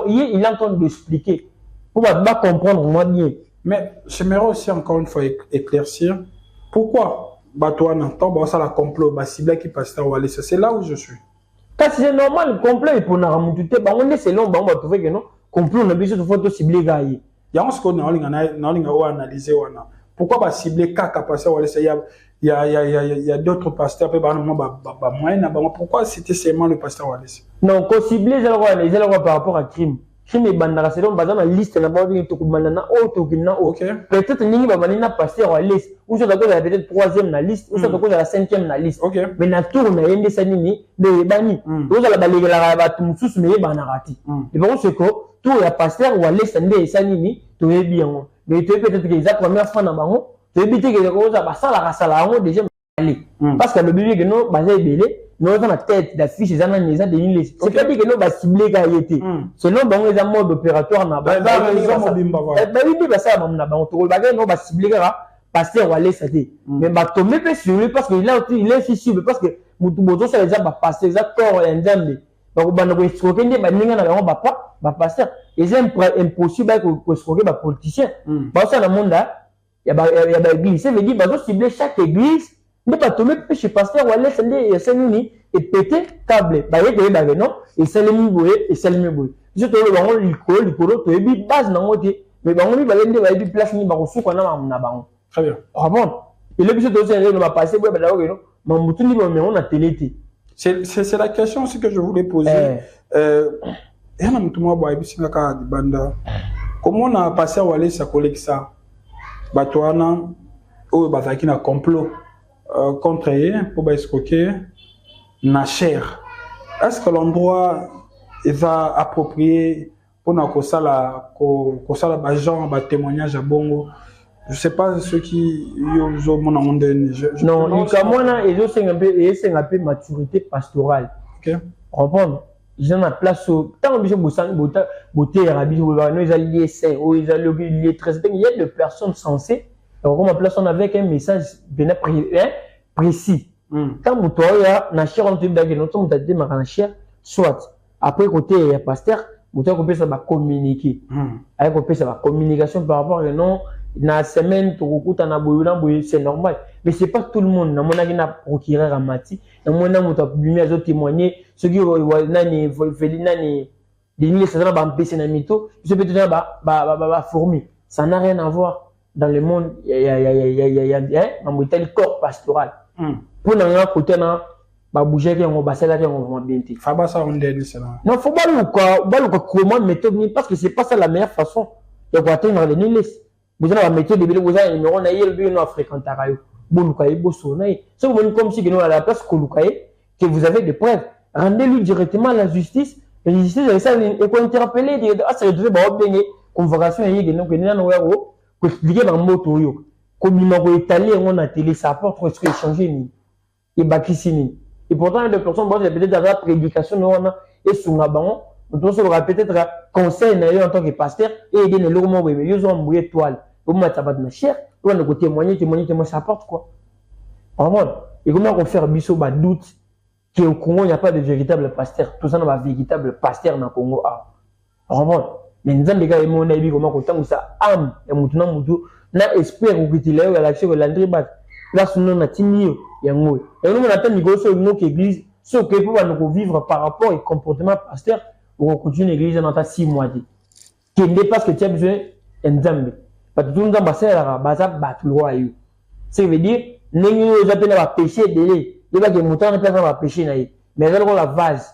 il est en train d'expliquer. Pour comprendre moi bien. Mais j'aimerais aussi encore une fois éclaircir pourquoi toi n'entends ça la complot cible qui passe à Walesa. C'est là où je suis. Parce que c'est normal, le complot est pour nous remonter. On est selon, on va trouver que non. Complot, on a besoin de photos ciblées. Il y a ce qu'on a analysé. Pourquoi cibler Kaka passer Walesa? Il y a d'autres pasteurs pourquoi c'était seulement le pasteur Walesa? Non, quand cibler par rapport à crime. Crime est bandara, c'est donc basé dans la liste na bord de Tokumanana OK. Peut-être ningi babanina pasteur Walesa. Ou ça doit être peut-être 3e na liste, ou ça doit être la 5e na liste. OK. Mais na tour na yende sanini de bani. Ou ça la baligala batu mususu mais banarati. Et bon c'est que tout ya pasteur Walesa ndé sanini to bien. Mais tu peut-être que les premières fois dans bango, tu éviter que les choses ça la déjà aller. Parce que le bébé que nous basé belé, nous dans la tête d'affiche les ana les a des c'est pas dit que nous va cibler gaieté. Selon bango les mode opératoire na ba oui bah ça na bango to ba nous va cibler pasteur Walesa té. Mais ba tomber sur lui parce que il est fichible parce que mutu bozo ça déjà ba passer ça corps et nzambe. bakobanda koescroquer nde baninga na bango bapasteur eza impossible koescroquer bapoliticien baosala na monde ya baéglise ça veut dire bazocible chaque église nde batome mpe chez pasteur walesa nde esali nini epete table baye koyebake non esalemi boye biso toyebi bango likolo toyebi base nango te mais bango mibale nde bayebi place nini bakosuka na bango très bien comprendre ele biso tozala no bapase boye badako keno mambutu ndi bameyango na télé te. C'est la question aussi que je voulais poser. Comment on a passé à Wallis à Collexa Batouana ou Bazaki na complot contre eux pour escroquer na cher. Est-ce que l'endroit est approprié pour na kosala bajan ba témoignage à Bongo? Je sais pas ceux qui ont mon monde. Non, ils ont un peu maturité pastorale. OK. Comprendre. Ils ont la place au tant que beauté arabique, ils ont lié saint, ils ont lié très il y a des personnes censées. Donc on place on avec un message bien précis. Quand vous toya na cher on te dit notre on t'a dit ma cher soit après côté pasteur, vous avez ça va communiquer. Avec ça va communication par rapport à non na semaine tokukuta na boyuna c'est normal mais c'est pas tout le monde na mona na procureur amati na mona moto abimi azo témoigner ceux qui nani nani dini ça va empêcher na mito je peux te dire ba fourmi ça n'a rien à voir dans le monde il y a un tel corps pastoral pour na côté na ba bouger que on basela que on va bien fa ba ça on dit cela non faut pas comment méthode parce que c'est pas ça la meilleure façon de voir atteindre les niveaux. Vous avez un métier de numéro na yel no fréquenter ayo bolukaye bosonaye c'est comme si que nous à la place que vous avez des preuves rendez-lui directement à la justice ça et qu'on interpeller ça devait ba obtenir convocation et que nous na wero ko expliquer dans moto yo comme il m'a étalé on a télé ça apporte parce que changer ni et bakisini et pourtant des personnes bon peut-être dans la prédication on a et sunga bango donc ça aura peut-être conseil en tant que pasteur et aider les logos mais ils ont mouillé toile au moins ça va de cher on a témoigner ça apporte quoi en mode et comment on faire biso ba doute qu'au Congo il n'y a pas de véritable pasteur tout ça n'a pas véritable pasteur dans Congo en mode mais nous avons des gars et mon avis comment on tente ça âme et maintenant mutu na espère ou que tu l'as l'action de l'André bat là son nom a timi ya ngoi et nous on attend négocier une église ce que pour nous vivre par rapport au comportement pasteur ou on continue l'église dans 6 mois qui dépasse que tu as besoin d'un zambe parce que tout le monde va ça veut dire nous appelons à péché délai il va que montant ne peut pas péché naïe mais alors la vase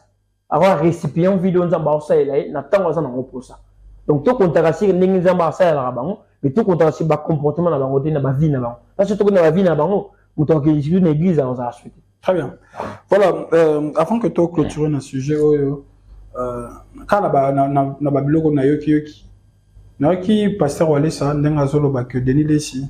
avoir récipient vidéo dans barça et là n'attend pas ça dans pour ça donc tout contrastir nous dans barça là bas mais tout contrastir bas comportement dans la dans ma vie là bas parce que tout dans la vie là bas ou tant que une église dans la suite très bien voilà avant que tu clôturer le sujet quand na babiloko na yoki Naki pasteur Walesa ndenga zolo ba que Denis Lesi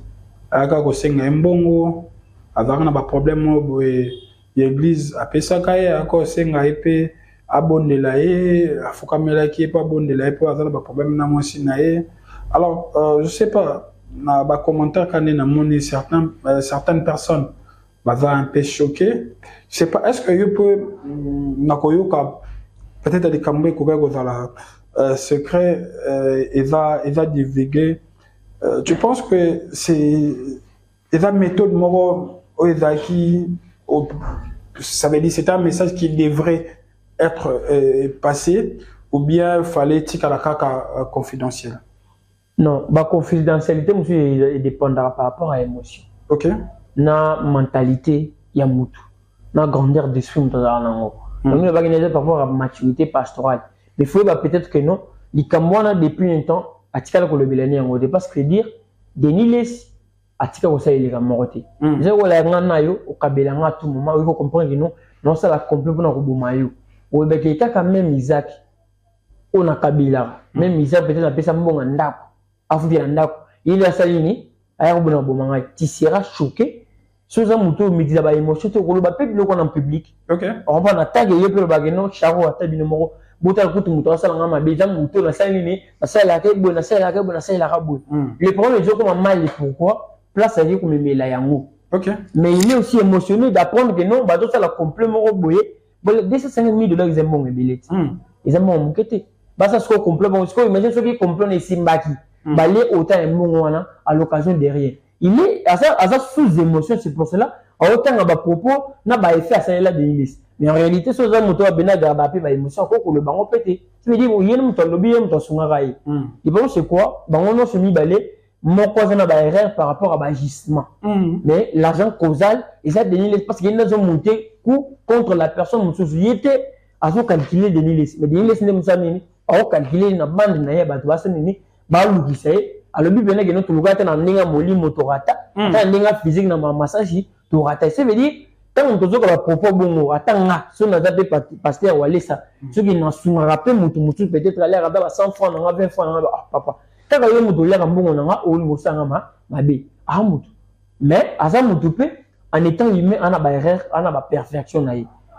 aka ko senga mbongo avec na ba problème boye l'église apesa kaye aka senga epé abondela ye afukamela ki pas abondela epé avec ba problème na mwasi na ye alors je sais pas na ba commentaire quand na moni certaines personnes va un peu choqué je sais pas est-ce que you peut na koyoka peut-être des camoués ko dans la secret il va divulguer tu penses que c'est la méthode moro qui ça veut dire c'est un message qui devrait être passé ou bien fallait-il à la caca confidentiel non ma confidentialité monsieur il dépendra par rapport à l'émotion OK na mentalité ya mutu na grandeur d'esprit mutu dans nango donc il va gagner par rapport à maturité pastorale. Mais il faut peut-être que non, les Camerounais depuis un temps, à Tikala ko le belani en gros, parce que dire Denis Les à Tikala ko ça il est morté. Je vois la ngana yo au kabelanga tout moment, il faut comprendre que non ça la complet pour na roboma yo. Au bec quand même Isaac on a kabila, même Isaac peut-être appelle ça mbonga ndako, afubi ndako. Il a salini, aya robona bomanga, tu seras choqué. Sur un moto, me dit la émotion, tu roules pas plus en public. OK. On va attaquer le peu bagano, charo à tabi numéro. Bouta kutu muto ça l'anga ma déjà muto la saline, la salle la kebo, la salle la kebo, la salle la rabou. Le problème est comme mal pourquoi place à dire comme me la yango. OK. Mais il est aussi émotionné d'apprendre que non, bah tout ça la complément roboyé, 250 000 dollars, ils aiment bon billet. Ils aiment bon moquette. Bah, ça se complète. Bon, imagine ceux qui comprennent les Simbaki. Bah, les autant un bon à l'occasion de rien. Il est à ça sous émotion, c'est pour cela. Autant à propos, n'a pas effet à ça là de l'Église. Mais en réalité, ce sont moto à Benaga, bah, émotion, quoi, le banc pété. Tu me dis, il y a un lobby, il y a un songaï. Et bon, c'est quoi? Bah, on a se mis balai, mon cousin a erreur par rapport à l'agissement. Mais l'argent causal, et ça, Denis, parce qu'il y a une monté coup contre la personne, il était à son calculer Denis. Mais Denis, c'est ça, à calculer une bande, il y a bah, ça, bah, l'outil, c'est. Alors, lui, il y a notre lugar, il y a un moli motorata, il y a un physique dans ma massage, tu rates. Ça veut dire, tant on te dit que la propos bon, attends, si on a des pasteurs ou aller ça, ceux qui n'ont pas rappelé, peut-être aller à 100 francs, 20 francs, papa. Quand il y a un mouton, il y a un bon, on a ou le mouton, ma bé, ah, mouton. Mais, à ça, mouton, en étant humain, on a une erreur, on a une perfection.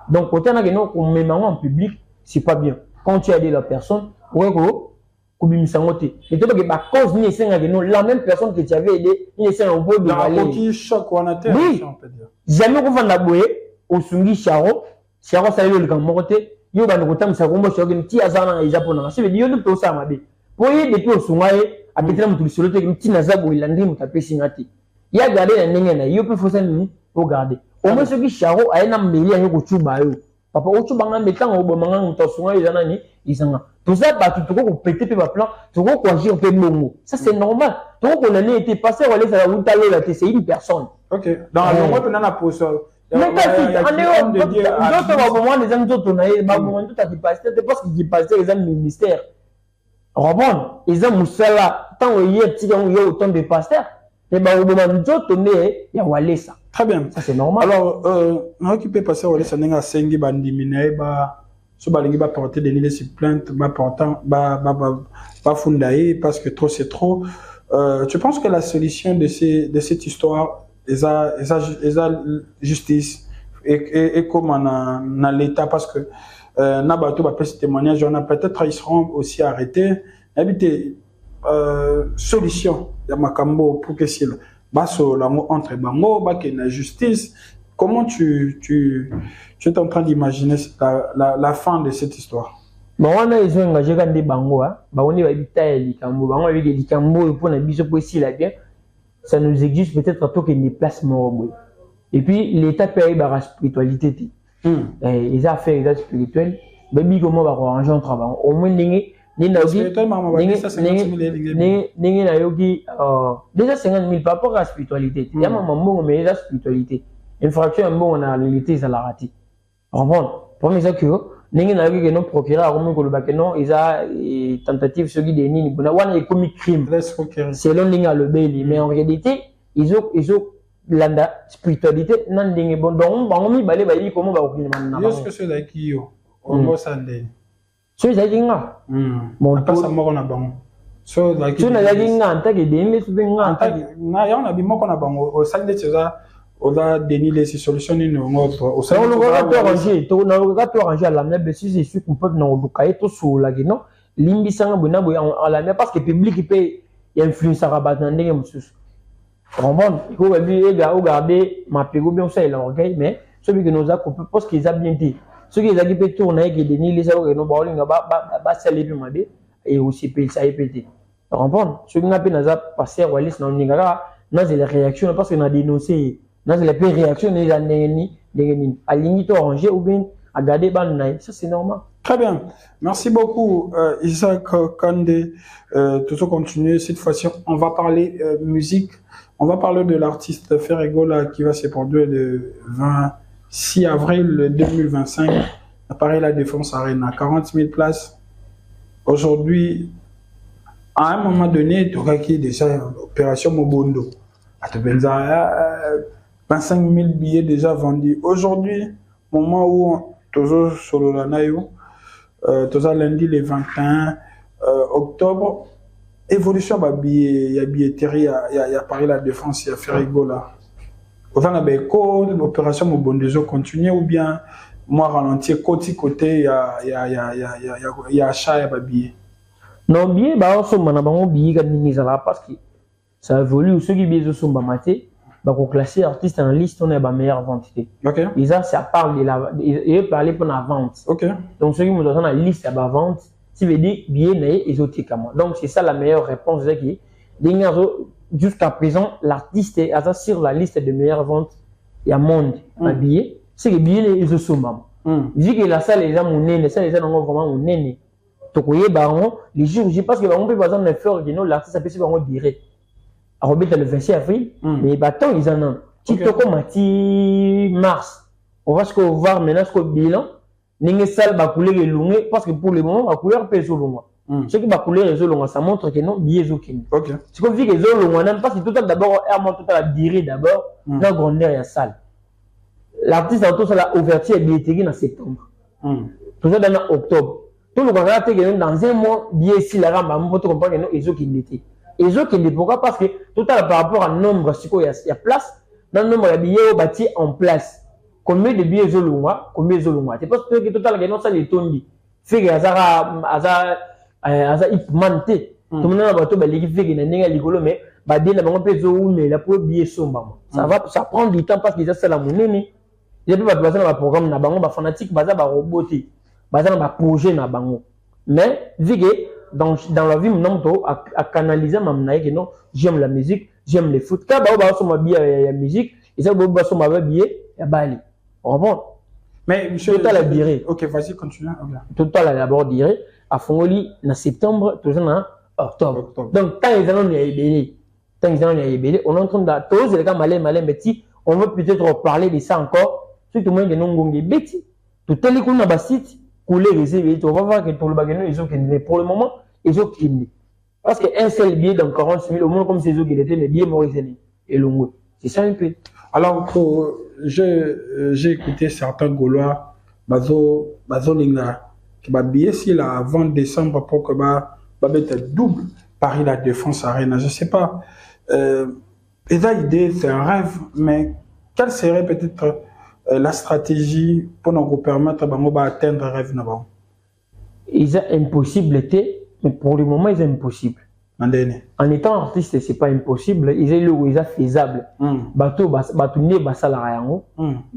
Donc, quand on a un même en public, c'est pas bien. Quand tu as dit la personne, ouais, et donc, à cause de la même personne que tu avais aidé, il est un peu de la choc ou en terre, oui. on peut dire. Jamais on va n'abouer au Sungi Charo, Charo ça le Gamote, yo va nous conter ça comme ça que ti azana et japonais. Ça veut dire que ça m'a dit. Pour y depuis au Sungaye, à peut-être me tout que ti nazabu il andi mutape singati. Ya garder la nengena, yo peut faut ça ni au garder. Au moins ce qui Charo a un mbeli a yo chuba yo. Papa o chuba nga metan o bomanga muta Sungaye zana ni isanga. Tout ça, bah, tu peux péter tes plans, tu peux agir un peu momo. Ça, c'est normal. Donc, on a été passé, on allait faire la c'est une personne. Ok. Dans le monde, on a posé. Mais en d'autres moments, les hommes d'autres, on a tout à passé, c'est parce qu'ils passaient les hommes ministères. Robon, ils ont moussala, tant qu'il y a autant de pasteurs, et ben, au moment d'autres, on est, il y a Walé ça. Très bien. Ça, c'est normal. Alors, on a occupé passer Walé, ça n'a pas sengi, bandimine, bah. So balingi ba porter des niveaux sur plainte ba portant ba fundaye parce que trop c'est trop. Tu penses que la solution de cette histoire est justice et comment dans l'état parce que na bato ba presse témoignage on a peut-être ils seront aussi arrêtés habiter solution ya makambo pour que si baso la entre bango ba que na justice. Comment tu es en train d'imaginer la fin de cette histoire? Bon, on a besoin d'engager des bango, on est habité les cambo, on a des cambo pour la bise pour ici là bien. Ça nous exige peut-être en tant que des places morts. Et puis l'État paye la spiritualité. Les affaires spirituelles, baby comment va arranger un travail. Au moins déjà 50 000 par rapport à la spiritualité. Il y a maman mais la spiritualité. Infraction bon on a l'élité ça l'a raté. Comprendre. Premier ça que n'engé na que non procureur comme que le non ils a tentative ce qui des ni bona wana est commis crime. Selon l'inga le beli mais en réalité ils ont la spiritualité nan dingue bon donc on mi balé bali comment va ouvrir maintenant. Est-ce que c'est là qui yo on ça ndé. C'est ça dinga. Bon pas ça moko na bango. So là qui. Tu na dinga anta que des les dinga anta na ya on a bi moko na bango au salle de ça on a dénié ces solutions nous au sein on va tout arranger à la même si c'est sûr qu'on peut non bukaye tout sur la non limbi sanga bona à la même parce que public peut influencer rabat dans ndenge mususu comprendre il faut regarder ma pégo bien ça il orgueil mais celui que nous a coupé parce qu'ils a bien dit ceux qui a qui peut tourner qui dénié les ça no ba célébrer mabe et aussi peut ça péter comprendre ceux qui n'a pas naza passer walis non ningara dans les réactions parce qu'on a dénoncé dans les réactions les années à limite orange ou bien à garder ban ça c'est normal. Très bien, merci beaucoup Isaac Kandé. Toujours continuer cette fois-ci on va parler musique, on va parler de l'artiste Ferregola qui va se produire le 26 avril 2025 à Paris La Défense Arena, 40 000 places. Aujourd'hui, à un moment donné, tu auras qui déjà opération Mobondo. À te 25 000 billets déjà vendus. Aujourd'hui, moment où toujours sur le Lanayo, toujours lundi le 21 octobre, évolution de billet, il y a billetterie, il y a Paris La Défense, il y a Ferrigola. Autant la béco, l'opération Mobondezo continue ou bien moi ralentir côté, il y a achat, il y a billet. Non, billet, bah on somme, on a billet parce que ça évolue, ceux qui billet sont maté. classer artiste en liste, on est la meilleure vente. Ok. Et ça parle de la, il parler pour la vente. Ok. Donc, ceux qui me donnent la liste de la vente, ça veut dire bien exotique. Donc, c'est ça la meilleure réponse. Jusqu'à présent, l'artiste est sur la liste de meilleures ventes. Il y a monde habillé. C'est que bien les exotiques. Vu que la salle est mon la salle est vraiment mon nez. Donc, les jours, je pense que on peut par exemple faire que l'artiste peut se dire. À Robert le 26 avril, mais bâtons ils en ont. Si tu commences mars, on va se voir maintenant ce bilan. N'ingé salle va couler les longs parce que pour le moment la couleur peut être longue. Ce qui va couler les longs, ça montre que non billet aucun. Ok. C'est comme si les longs n'aiment parce que tout d'abord tout à la durée d'abord dans grandeur et salle. L'artiste en tout ça la ouverture est billetterie en septembre. Tout ça dans octobre. Tout le monde a été dans un mois billet ici la rame pour te comprendre que non ils ont qui l'été. Ils ont qui pourquoi parce que tout à par rapport à nombre il y a place dans le nombre de billets bâtis en place. Combien de billets ils ont combien ils ont c'est parce que tout à l'heure non ça les tondi fait que azara ipmanté tout le monde a bateau l'équipe fait que n'enga ligolo mais badé na bango peso ou mais la pour billet somba ça prend du temps parce que ça la monnaie il y a pas besoin de programme na bango ba fanatique baza ba roboté baza na projet na bango mais vu que dans la vie mon à canaliser ma que non j'aime la musique j'aime le foot quand ba sur ma billet la musique et ça ba sur ma billet ya bali bon mais monsieur total a diré ok vas-y continue total a d'abord diré à Fongoli en septembre toujours en octobre donc tant ils en ont ébélé on est en train de tous les gars malin petit on veut peut-être parler de ça encore surtout moins que non ngongi beti tout tel qu'on a site couler les on va voir que pour le bagage ils ont mais pour le moment ils ont quitté parce que un seul billet dans 40 000 au moins comme ces autres qui étaient les billets maurice et longue c'est ça un peu. Alors j'ai écouté certains Gaulois bazo linga qui va billet si la vente décembre pour que va être double Paris la Défense Arena je sais pas et ça idée c'est un rêve mais quelle serait peut-être la stratégie pour nous permettre d'atteindre le rêve là-bas? Il est impossible, mais pour le moment, il est impossible. En étant artiste, c'est pas impossible, il est faisable. Bateau,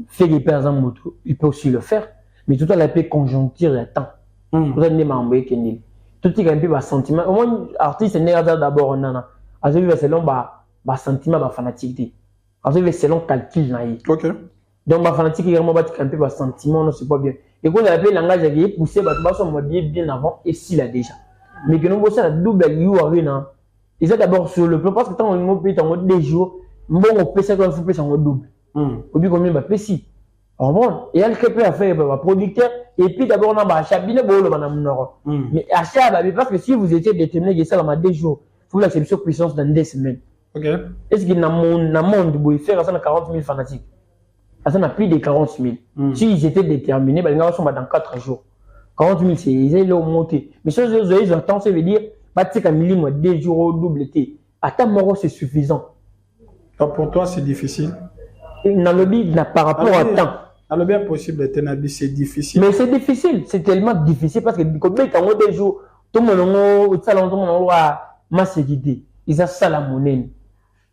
fait des personnes moto, il peut aussi le faire, mais tout à la paix conjoncture et temps. Tout à l'heure, tout est un peu sentiment. Au moins, artiste n'est pas d'abord un selon sentiment, fanatique. Selon calcul. Ok. Donc, ma fanatique également va un peu sentiment, non, c'est pas bien. Et quand on appelle langage, il est poussé, bien avant, et s'il a déjà. Mais que nous avons la double arena. Et ça d'abord sur le plan, parce que quand on peut être en mode des jours, bon, on peut ça quand on fait en mode double. Au but, combien va si. Bon, et elle peut faire producteur, et puis d'abord, on a achat, bien le mais achat, parce que si vous étiez déterminé que ça dans des jours, il faut l'accepter sur puissance dans 2 semaines. Ok. Est-ce qu'il y a un monde où il fait 40 000 fanatiques? Ça n'a plus de 40 000. S'ils étaient déterminés, ils vont dans 4 jours. 40 000, c'est ils ont monté. Mais si ils attendent, ça veut dire qu'un million, 2 jours au double T. Attends, c'est suffisant. Donc pour toi, c'est difficile. Dans le but, par rapport à temps. Dans le bien possible, c'est difficile. Mais c'est difficile. C'est tellement difficile parce que comme ils ont 2 jours, tout le monde a masse guidée. Ils ont ça la monnaie.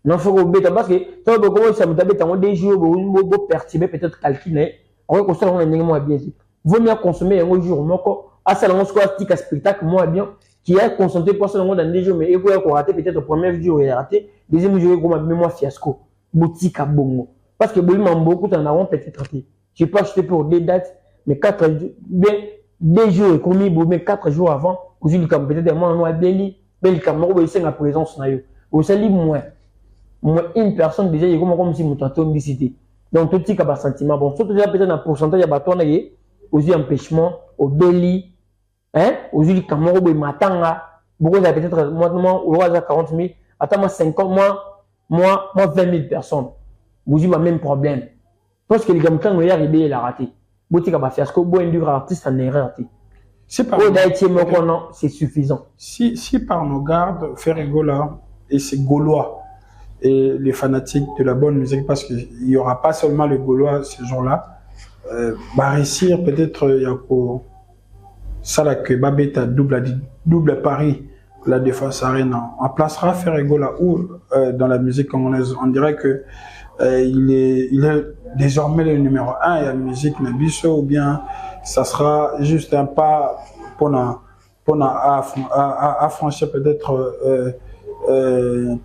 Non, faut que parce que toi, comment ça me tape des jours, vous perturber peut-être calculer. On va construire un élément bien. Vaut mieux consommer un jour, à ça, on se un spectacle, moi bien, qui a concentré pour ça dans des jours, mais il faut rater peut-être le premier jour et raté, deuxième jour, comme mémoire fiasco, boutique à bongo. Parce que beaucoup en avons peut-être raté. Je peux acheter pour des dates, mais 4 jours, bien, 2 jours et commis, mais 4 jours avant, aujourd'hui, comme peut-être moi, on a délit, bel caméra, vous voyez la présence, vous savez moins. Une personne déjà il comme si mon tantôt décidé donc tout petit cas sentiment bon surtout déjà peut-être un pourcentage à bâton aux empêchements au belly aux caméras au matanga beaucoup ça peut-être moi au roi à 40 000 attends moi 50 moi 20 000 personnes vous avez le même problème parce que les gars quand il arrive il a raté boutique à fiasco bon induire artiste en erreur c'est suffisant si par nos gardes faire rigola et c'est gaulois et les fanatiques de la bonne musique, parce qu'il n'y aura pas seulement les Gaulois ce jour-là, réussir peut-être il y a ça là que Babetta double Paris, la Défense Arena, on placera Ferregola ou dans la musique congolaise, on dirait que il est désormais le numéro 1 et la musique Nabiso, ou bien ça sera juste un pas pour franchir peut-être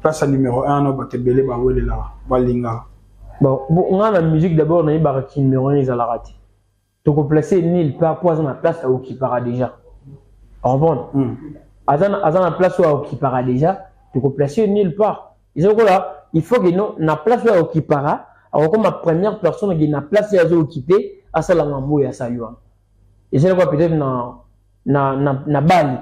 place à numéro 1 au Batebele Bawele là, Balinga. Bon, on a la musique d'abord, on a eu numéro 1, ils ont raté. Donc on placer nul part pour avoir la place à Okipara déjà. En bon. Azan la place à Okipara déjà, donc on placer nulle part. Ils ont là, il faut que nous na place à Okipara, alors comme la première personne qui na place à occuper, à ça la mambo et à ça yuan. Et c'est quoi peut-être na Bali.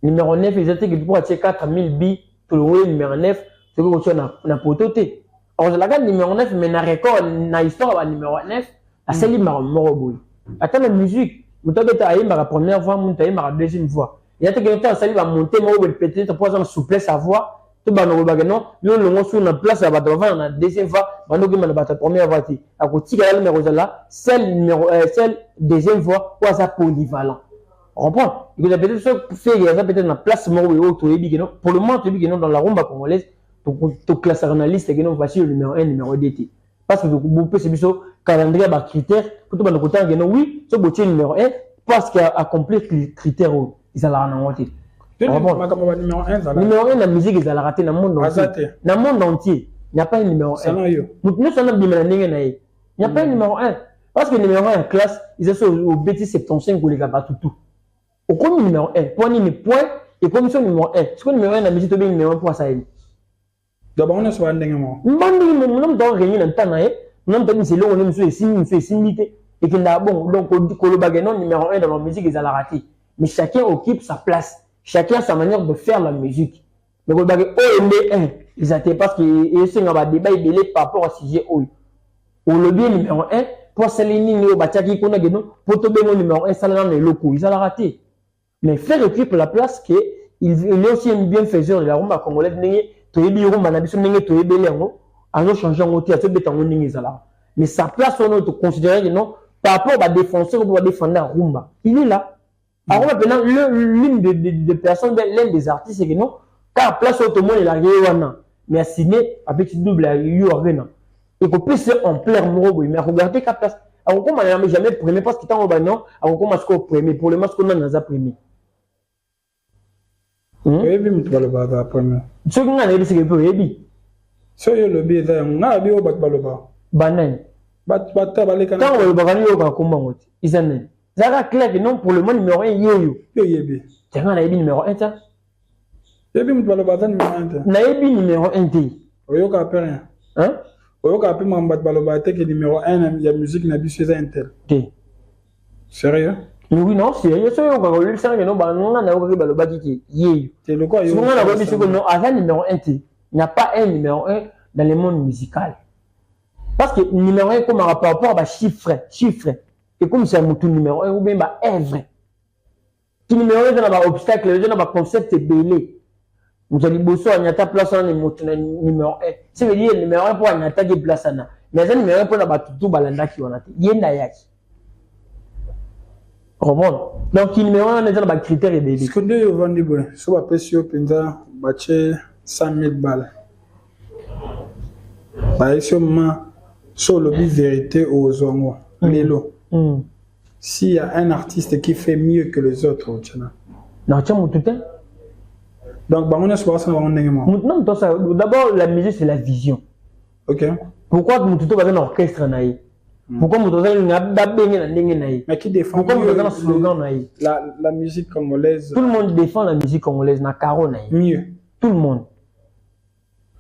Numéro 9, ils étaient que pour attirer 4000 billes pour le numéro 9, c'est que vous na pototé. Alors la gagne numéro 9 mais na record na histoire à numéro 9. À celle moroboui. Attends la musique, vous t'avez été la première fois, vous t'avez la deuxième fois. Il y a quelqu'un qui va monter, peut-être pour avoir souplesse à voix. Tout le monde non, nous le sur la place à la deuxième fois, nous avons la première fois. À côté de la numéro là, celle deuxième fois, ou à sa polyvalent. On comprend? Il y a peut-être peut-être la place moroboui pour le moment, tu dis que dans la rumba congolaise, tu classes dans la liste et que nous voici le numéro 1, numéro 2. Parce que vous pouvez se calendrier par critère pour tout le monde oui ce boutier numéro 1 parce qu'il a accompli les critères ils allaient en rater numéro 1 la musique ils allaient rater dans le monde entier il n'y a pas un numéro 1 nous sommes il n'y a pas un numéro 1 parce que le numéro 1 en classe ils sont au bêtis 75 pour les gars tout au premier numéro 1 point et comme son numéro 1 ce que le numéro 1 la musique est numéro 1 pour ça d'abord on est sur un dinguement nous dans réunion en temps nous avons c'est là on est similité et qu'il a bon donc le bagage numéro 1 dans la musique ils allaient rater mais chacun occupe sa place chacun a sa manière de faire la musique donc le bagage OMB1 ils étaient parce que c'est un débat par rapport au sujet au lobby numéro 1 pour s'aligner au bâtiment qu'on a gagné pour tomber mon numéro 1 ça dans les locaux ils allaient rater mais faire occupe la place que il est aussi un bienfaiseur de la rumba congolaise tu es bien rumba na biso ndenge tu es belé ngo alors changer en côté à ce béton mais sa place on te considérer que non par rapport à défenseur pour défendre la rumba il est là alors maintenant l'une des personnes l'un des artistes c'est que non car place au monde il a gagné mais a signé avec double arena et qu'on puisse en plein morobo mais regardez qu'à place alors comment on n'a jamais premier parce que tant au non alors comment est-ce qu'on premier pour le match qu'on a premier oui mais tu vas le battre premier ce qu'on a dit c'est que peut ebi so yo lobi eza na bi o bat baloba banan bat baleka tant o bakani yo ka komba ngoti izane zaka clair que non pour le moment numéro 1 yo yebi tanga na ebi numéro 1 ta yebi mutu baloba za numéro 1 na ebi numéro 1 te oyo ka rien hein oyo ka pe mambat baloba te que numéro 1 ya musique na biso eza intel te sérieux mais oui non sérieux so yo ka ko le sanga no ba nga na ko baloba ki yeyo te le quoi yo nga na ko biso ko non avant numéro 1 te il n'y a pas un numéro 1 dans le monde musical. Parce que numéro 1, comme par rapport à chiffre. Et comme c'est un numéro 1, ou bien œuvre. Qui numéro 1, il y a un obstacle, il y a un concept belé. Vous allez bosser à une place en numéro 1. Ça veut dire numéro 1 pour une attaque de place. Mais un numéro 1 pour la tout balanda qui on a. Il y a un ayaki. Donc, numéro 1, il y a un critère belé. Ce que nous avons dit, c'est que après, si on a 100 000 balles. Par exemple, sur le but vérité aux Zongo, Lélo. S'il y a un artiste qui fait mieux que les autres, non, tu as tout. Donc, on est sur ça. Non, d'abord, la musique, c'est la vision. Ok. Pourquoi tu as un orchestre naïf? Pourquoi tu as un mais qui défend la musique congolaise? Tout le monde défend la musique congolaise. Mieux. Tout le monde.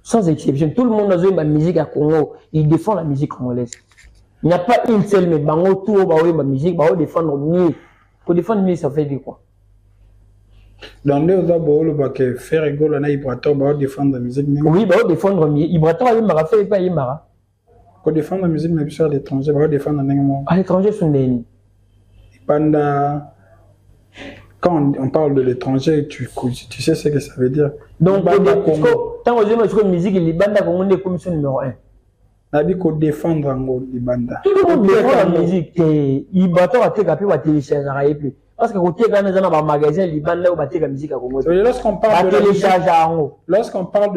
Sans exception, tout le monde a la musique à Congo, il défend la musique congolaise. Il n'y a pas une seule, mais bango tout la musique, bango défendre mieux. Pour défendre mieux, ça fait du quoi? Dans les autres, faire rigolo, on a Ibrator, bango défendre la musique. Oui, bango défendre mieux. Ibrator, il m'a fait pas Imara. Pour défendre la musique, mais à l'étranger, bango défendre la musique. À l'étranger, c'est une quand on parle de l'étranger, tu sais ce que ça veut dire. Donc, tant que la musique, il banda Congo est commission numéro 1. Il faut défendre les bandes. Tout le monde défend la musique. Il bateau à télécharger plus. Parce que quand tu es dans un magasin, il banda ou la musique à Congo. Lorsqu'on parle de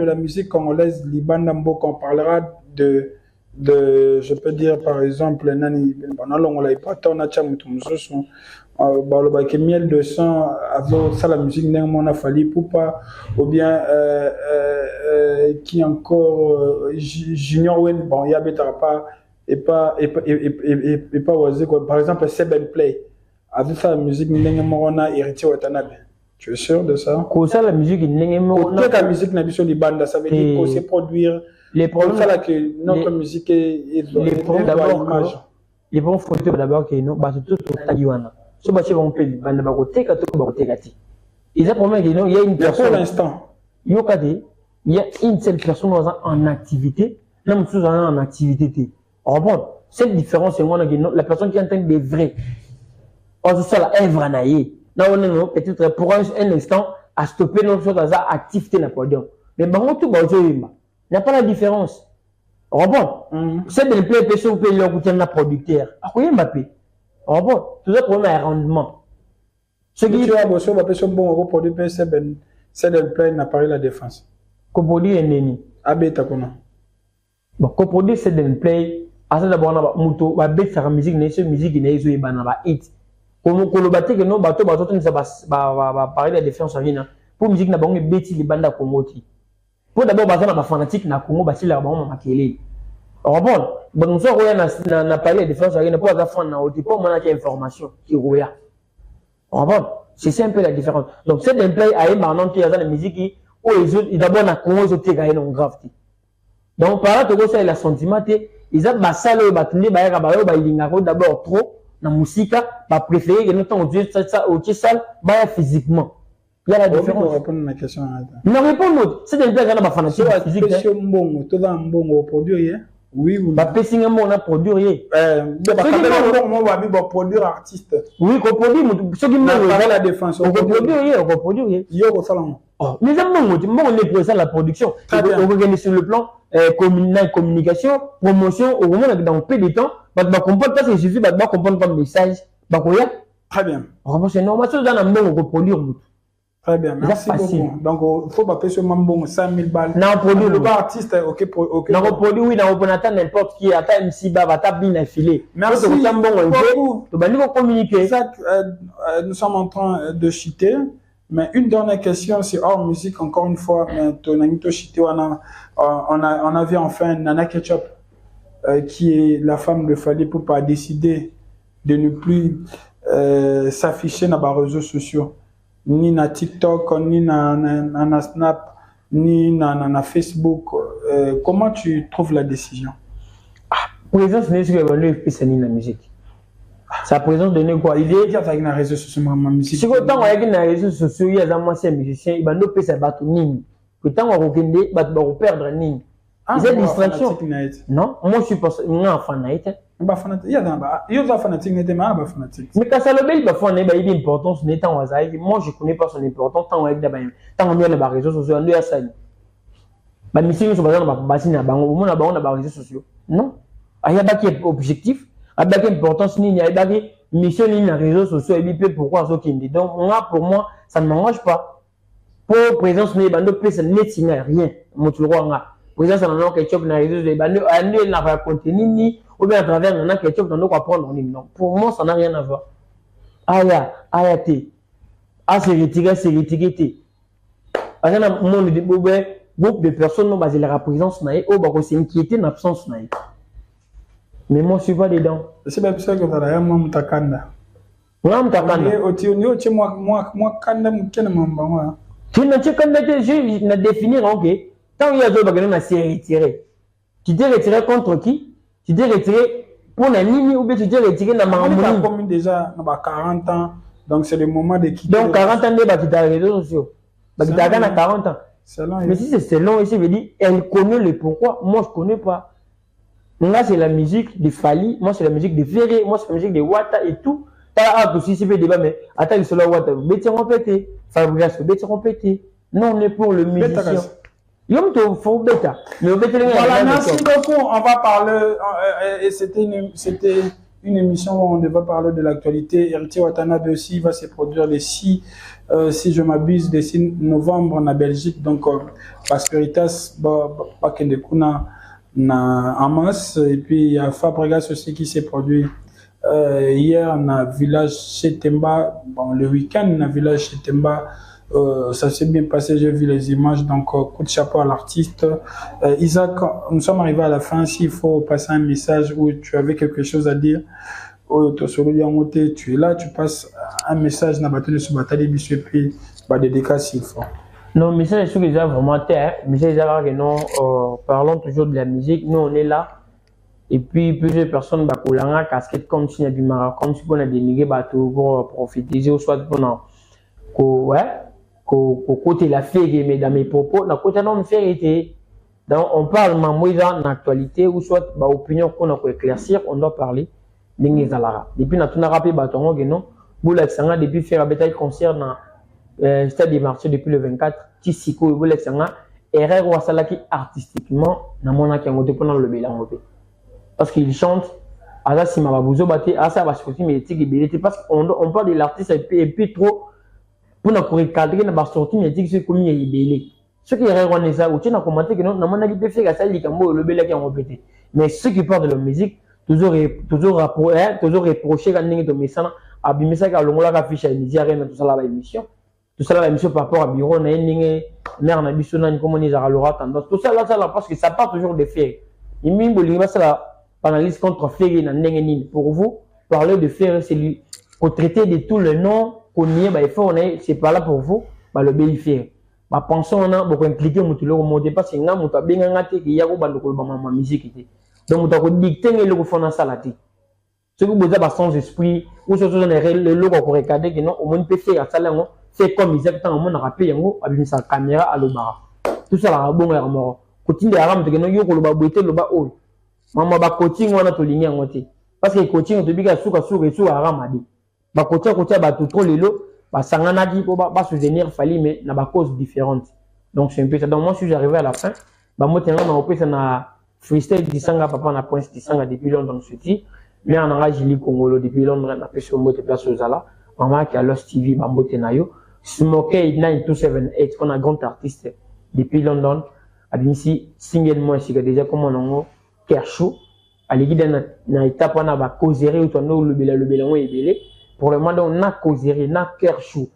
la musique congolaise, on parlera je peux dire par exemple, nani, on l'a pas tant na que 1200 avant ça la musique n'a fallu pour pas ou bien qui encore junior wen bon il y a pas et pas osé quoi par exemple Seven Play avec ça la musique n'a hérité Watanabe. Tu es sûr de ça? Comme ça la musique n'a la musique n'a sur les bandes ça veut dire qu'on sait produire les problèmes ça là que notre musique est les problèmes d'abord les bons photos d'abord que nous bah tout tagiwana so ba chevon pe banda ba koteka to ba koteka ti ils a problème que non il y a une personne pour l'instant il y a une seule personne en activité même sous en activité oh bon cette différence c'est moi la personne qui est en train de vrai on se la œuvre naïe là on est peut-être pour un instant à stopper notre chose à activité na podium mais bango tout ba il n'y a pas la différence. Oh bon, c'est de play péché ou payer le producteur. À quoi il m'a payé? Oh bon, tout ça pour un rendement. Ce qui est bon, c'est bon, on produit c'est de play n'a pas la défense. Qu'on produit un neni. Abeta comment? Bon, qu'on produit c'est de play. À ça d'abord on a muto, va bête sa musique n'est musique n'est joué banaba hit. Comme le bâti que non bateau ça va parler de la défense en ligne. Pour musique n'a pas on bêti les bandes à Komoti. Pour d'abord baser na fanatique na Congo basi la ba makele. Oh bon nous on na parler de défense rien pour avoir fan na oti pour moi na information qui roya. Oh bon, c'est ça un peu la différence. Donc c'est un play à maintenant qui a dans la musique qui oh ils d'abord na Congo ils te gagner non grave. Donc par là to ça la sentiment ils a basalo batuni ba ya ba ba ilinga ko d'abord trop na musika ba préférer que nous temps ça au sale ba physiquement. Il y a la différence. Répondre à ma question. Non, répondre. C'est des gens qui ont fanatique physique. Tout dans bon produire. Oui ou non. Bah, pessing on a produire. On va produire artiste. Oui, qu'on produit. Ceux qui m'ont la défense. On produire. On produire. Yo au salon. Oh, mais on est pour ça la production. On organise sur le plan communication, promotion. Au moment dans peu de temps, bah comprendre pas il suffit bah comprendre comme message. Bah quoi? Très bien. C'est normal. Ceux dans la main on reproduire. Très bien, merci beaucoup. Donc, il faut pas payer seulement 5 000 balles. Non, produit. Le bar artiste, ok. Non, produit, oui, non, on peut attendre n'importe qui, attends MC Ba, va taper bien affilé. Merci beaucoup. Tu vas nous communiquer. Nous sommes en train de chuter. Mais une dernière question, c'est hors musique, encore une fois. Mais on a vu enfin Nana Ketchup, qui est la femme de Fally Ipupa, a décidé de ne plus s'afficher dans les réseaux sociaux. Ni na TikTok, ni na Snap, ni na Facebook. Comment tu trouves la décision? Présence n'est pas le la musique. Sa présence de quoi? Il est avec les réseaux sociaux, ma musique. Si autant avec les réseaux sociaux, il y a des anciens musiciens, il va nous payer sa bateau nini. Que tant on regarde, il va perdre nini. Ils ont des distractions. Non, moi je suis pas un fanatique. Il y a des fanatiques, mais fanatique. Mais quand ça le bel, il y a une importance, moi je connais pas son importance, tant avec des tant on a les réseaux sociaux, on a ça. Bah mission sur bazar na basine na bango, on a les réseaux sociaux. Non. Il y a pas qui est objectif, il y a pas importance ni il y a pas mission ni les réseaux sociaux et puis pourquoi ça qui dit. Donc moi pour moi, ça ne m'arrange pas. Pour présence ni bando peut ça n'est rien. Moi tu le vois présence dans quelque chose na réseaux sociaux, bando on n'a pas contenu ni ou bien à travers un quelque chose dans nos apprendre non. Pour moi ça n'a rien à voir. C'est retiré. Par exemple, monde de groupe de personnes ont basé la présence naïe ou bah s'inquiéter l'absence naïe. Mais moi je suis pas dedans. C'est pas ça que tu as moi mutakanda. Moi mutakanda. Moi kanda mukena mamba. Tu n'as kanda je na définir OK. Tant il y a deux bagages na s'est retiré. Tu t'es retiré contre qui? Tu t'es retiré pour la ligne ou bien tu t'es retiré dans ma commune. Commune déjà dans 40 ans. Donc c'est le moment de quitter. Donc 40 ans de tu as les réseaux sociaux. Bah tu as 40 ans. Mais si c'est selon ici veut dire elle connaît le pourquoi, moi je connais pas. Moi c'est la musique de Fally, moi c'est la musique de Ferré, moi c'est la musique de Wata et tout. T'as aussi si fait débat mais attends le solo Wata, bêtise répété, Fabrice bêtise répété. Non, on est pour le musicien. Yom to faut bêta. Mais voilà, merci beaucoup. On va parler et c'était une émission où on devait parler de l'actualité. Héritier Watanabe aussi va se produire le 6, si je m'abuse, le 6 novembre en Belgique. Donc, Prosperitas, en masse. Et puis il y a Fabregas aussi qui s'est produit hier dans le village Chetemba, bon, le week-end dans le village Chetemba. Ça s'est bien passé, j'ai vu les images, donc coup de chapeau à l'artiste. Isaac, nous sommes arrivés à la fin. S'il faut passer un message où tu avais quelque chose à dire, tu es là, tu passes un message dans la bataille sur Batali Bissou et puis dédicace s'il faut. Non, mais ça, je suis déjà vraiment terre. Mais c'est déjà que non, parlons toujours de la musique. Nous, on est là. Et puis, plusieurs personnes, bah, la casquette comme si on a du mara, comme si on a des milliers bateaux pour profiter, ou soit pour côté la fée, mais dans mes propos, la côté non, fait donc, on parle dans l'actualité, ou soit, bah, opinion qu'on a pour éclaircir, on doit parler des Zalara. Depuis, on a rappelé, bah, non, depuis faire un bétail concert dans stade des marchés depuis le 24, Tissiko, Boulexanga, erreur ou asalaki artistiquement, dans mon akangote pendant le bélangote. Parce qu'il chante, Asa Simababouzo Bate, Asa Baskoti, mais il parce qu'on parle de l'artiste et puis trop, pour nous cadrer dans la sortie, mais il c'est comme il est libellé. Ce qui est erreur, ça, ou tu as commenté que non, on a dit faire ça, il y a le bel qui a répété. Mais ceux qui parlent de la musique, toujours reproché quand ils ont mis ça, abîmer ça, quand on a affiché à midi, tout ça là, l'émission. Tout ça là, l'émission par rapport à Bureau, on a une mère, on a vu comment on a l'aura tendance. Tout ça là, parce que ça part toujours de faire. Il m'a dit, ça là, analyse contre faire pour vous, parler de faire, c'est lui, pour traiter de tous les noms qu'on y est, c'est pas là pour vous, le bel faire. Pensons, on a beaucoup impliqué, on a remonté parce que on a bien gâté qu'il y a ma musique. Donc, on a dicté le fond dans ça là. Ce que vous avez sans esprit, ou surtout dans le logo pour regarder que non, au moins peut faire ça là, c'est comme ils ont on a rappelé avec sa caméra à l'obara. Tout ça là, bon, mort. Continue à ramener que non, yo le baboité le bas haut. Maman ba coaching on a tout ligné en côté. Parce que coaching on te dit que souka à ramadi. Ba coaching ba tout trop lelo, ba sangana di pour ba souvenir fali mais na ba cause différente. Donc c'est un peu ça. Donc moi je suis arrivé à la fin, ba moi tenant na opé ça na freestyle disanga papa na point disanga depuis London City. Mais en a Gili Congolo depuis Londres na pêche au mote place aux ala. Maman qui a Lost TV ba mote na yo. Smokey 9278 on a grand artiste depuis London. Abimisi single moi c'est déjà comme on a Kershaw, à l'église na étape on a ba causerie ou tourner le bélango est belé. Pour le moment on a causerie, na Kershaw.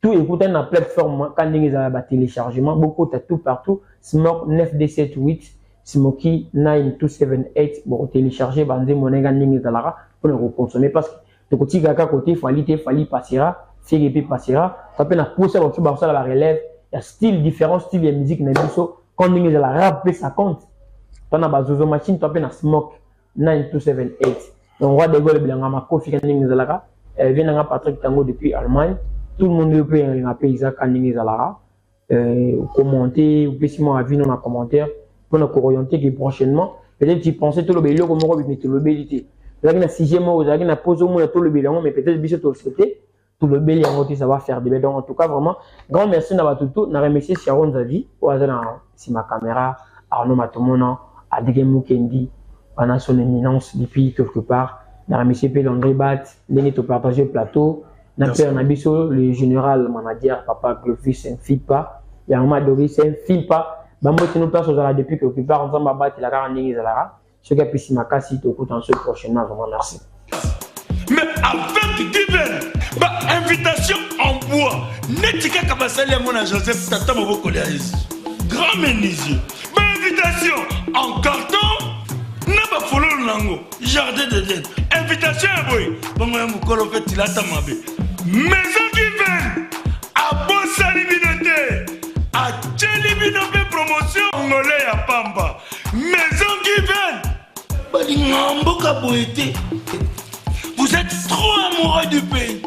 Tout écouter na plateforme quand ils ont ba téléchargement, beaucoup t'as tout partout. Smoke 9278, Smoky 9278 pour télécharger bandé monega ningi zalara pour le consommer parce que de côté gaka côté fali passera, fait passera. Ça peut na pousser au dessus ça la relève. Il y a style différent, style de musique na biso quand ningi zalara rap ça compte. On a bazozo machine, tu as Smoke 9278. On voit des gars de Bilangama, Kofi Kaning Zalara. Vient à Patrick Tango depuis Allemagne. Tout le monde peut appeler Isaac Kaning Zalara. Commenter, ou peut-être à venir dans les commentaires pour nous orienter que prochainement. Peut-être que tu pensais tout le bélo comme on mais tout le bélité. Là, il y a 6e mois, il y a posé au moins tout le bélo, mais peut-être que tu le souhaitais. Tout le bélo, ça va faire des bélos. En tout cas, vraiment, grand merci d'avoir tout. On a remercié Sharon Zavi, ou à si ma caméra, Arnaud Matomona. Adrien Mukendi, on a son éminence depuis quelque part. On a remercié André Bat, l'ennemi au partager le plateau. On a fait un abisso, le général manager, papa Clovis, un fil pas. Il y a un Madoris, un fil pas. Bambo, tu nous places aux ala depuis quelque part, on s'en bat, il a gagné les alara. Ce qui a pu s'y makasi, tu écoutes en ce prochainement, vraiment merci. Mais avec Given, invitation en bois, Netika Kabasali à mon Joseph Tata Moboko grand menuisier. Invitation en carton, n'a pas follow nango, jardin de l'aide. Invitation à boy, bon moi mon colo fait il a tamabé. Maison Given, à Bossa Libinoté, à Tchelibinoté promotion angolais à Pamba. Maison Given, balingambo kaboete. Vous êtes trop amoureux du pays.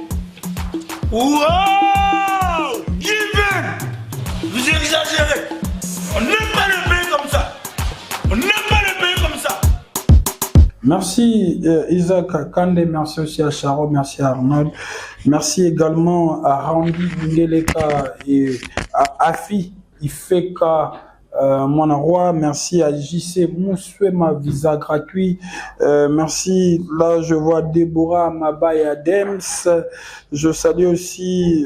Wow, Given, vous exagérez. On n'aime pas le pays comme ça. On n'aime pas le pays comme ça. Merci Isaac Kande, merci aussi à Charo, merci à Arnold. Merci également à Randy Ngeleka et à Afi Ifeka mon roi. Merci à JC Moussoué, ma visa gratuit. Merci, là je vois Déborah Mabaya Dems. Je salue aussi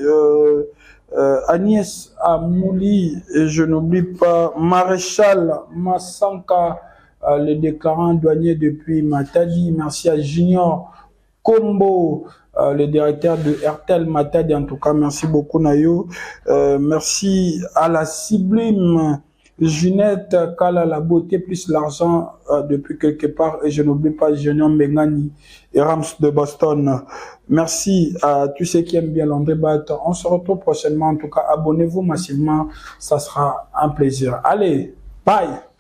Agnès Amouli, et je n'oublie pas Maréchal Massanka le déclarant douanier depuis Matadi. Merci à Junior Combo, le directeur de RTL Matadi. En tout cas, merci beaucoup, Nayo. Merci à la Sublime Junette Kala, la beauté plus l'argent depuis quelque part. Et je n'oublie pas Junior Mengani et Rams de Boston. Merci à tous ceux qui aiment bien l'André Bat. On se retrouve prochainement. En tout cas, abonnez-vous massivement. Ça sera un plaisir. Allez, bye!